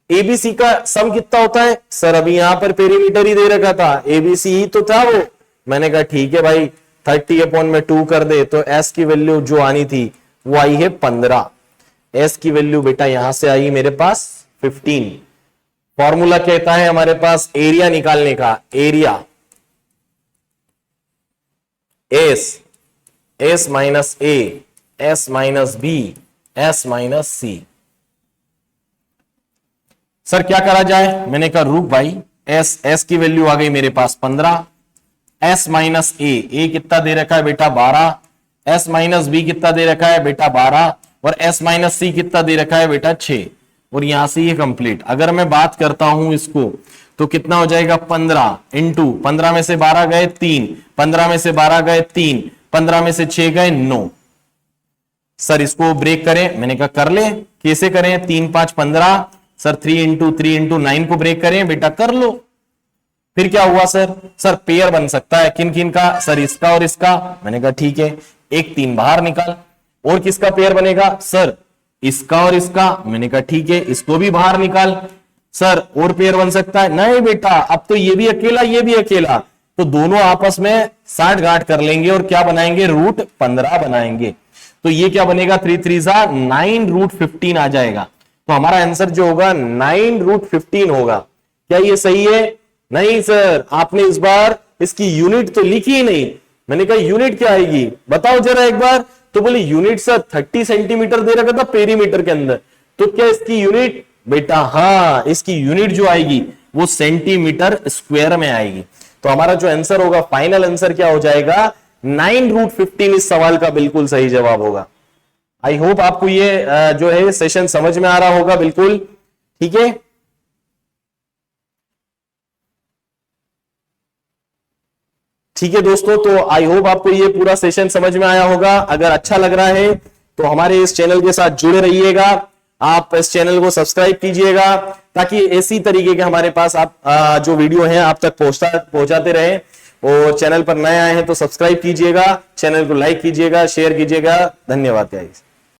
एबीसी का सम कितना होता है सर, अभी यहां पर पेरीमीटर ही दे रखा था, एबीसी ही तो था वो। मैंने कहा ठीक है भाई 30 अपॉन में 2 कर दे, तो s की वैल्यू जो आनी थी वो आई है 15। s की वैल्यू बेटा यहां से आई मेरे पास 15। फॉर्मूला कहता है हमारे पास एरिया निकालने का, area s minus a, s minus b, s minus c। Sir क्या करा जाए, मैंने कहा रुक भाई, s की वैल्यू आ गई मेरे पास 15, s माइनस a कितना दे रखा है बेटा 12, s माइनस b कितना दे रखा है बेटा 12, और s माइनस c कितना दे रखा है बेटा 6। और यहां से ये कंप्लीट। अगर मैं बात करता हूं इसको तो कितना हो जाएगा 15 इंटू 15 में से 12 गए 3, 15 में से 12 गए 3, 15 में से 6 गए 9। सर इसको ब्रेक करें, मैंने कहा कर ले, कैसे करें, 3 5 15। सर 3 इंटू 9 को ब्रेक करें बेटा, कर लो। फिर क्या हुआ सर पेयर बन सकता है, किन किन का, सर इसका और इसका। मैंने कहा ठीक है, एक 3 बाहर निकाल। और किसका पेयर बनेगा सर, इसका और इसका। मैंने कहा ठीक है, इसको भी बाहर निकाल। सर और पेयर बन सकता है, नहीं बेटा अब तो ये भी अकेला ये भी अकेला, तो दोनों आपस में 60 गांठ कर लेंगे और क्या बनाएंगे, रूट 15 बनाएंगे। तो ये क्या बनेगा 3 3 जा 9 रूट 15 आ जाएगा। तो हमारा आंसर जो होगा 9 रूट 15 होगा। क्या ये सही है, नहीं सर आपने इस बार इसकी यूनिट तो लिखी ही नहीं। मैंने कहा यूनिट क्या आएगी बताओ जरा एक बार, तो बोले यूनिट सर 30 सेंटीमीटर दे रखा था पेरीमीटर के अंदर, तो क्या इसकी यूनिट बेटा, हाँ इसकी यूनिट जो आएगी वो सेंटीमीटर स्क्वायर में आएगी। तो हमारा जो आंसर होगा, फाइनल आंसर क्या हो जाएगा 9 रूट 15 इस सवाल का बिल्कुल सही जवाब होगा। आई होप आपको ये जो है सेशन समझ में आ रहा होगा बिल्कुल, ठीक है। ठीक है दोस्तों, तो आई होप आपको ये पूरा सेशन समझ में आया होगा। अगर अच्छा लग रहा है तो हमारे इस चैनल के साथ जुड़े रहिएगा, आप इस चैनल को सब्सक्राइब कीजिएगा ताकि इसी तरीके के हमारे पास आप जो वीडियो हैं आप तक पहुंचाते रहे। और चैनल पर नए आए हैं तो सब्सक्राइब कीजिएगा, चैनल को लाइक कीजिएगा, शेयर कीजिएगा। धन्यवाद गाइस।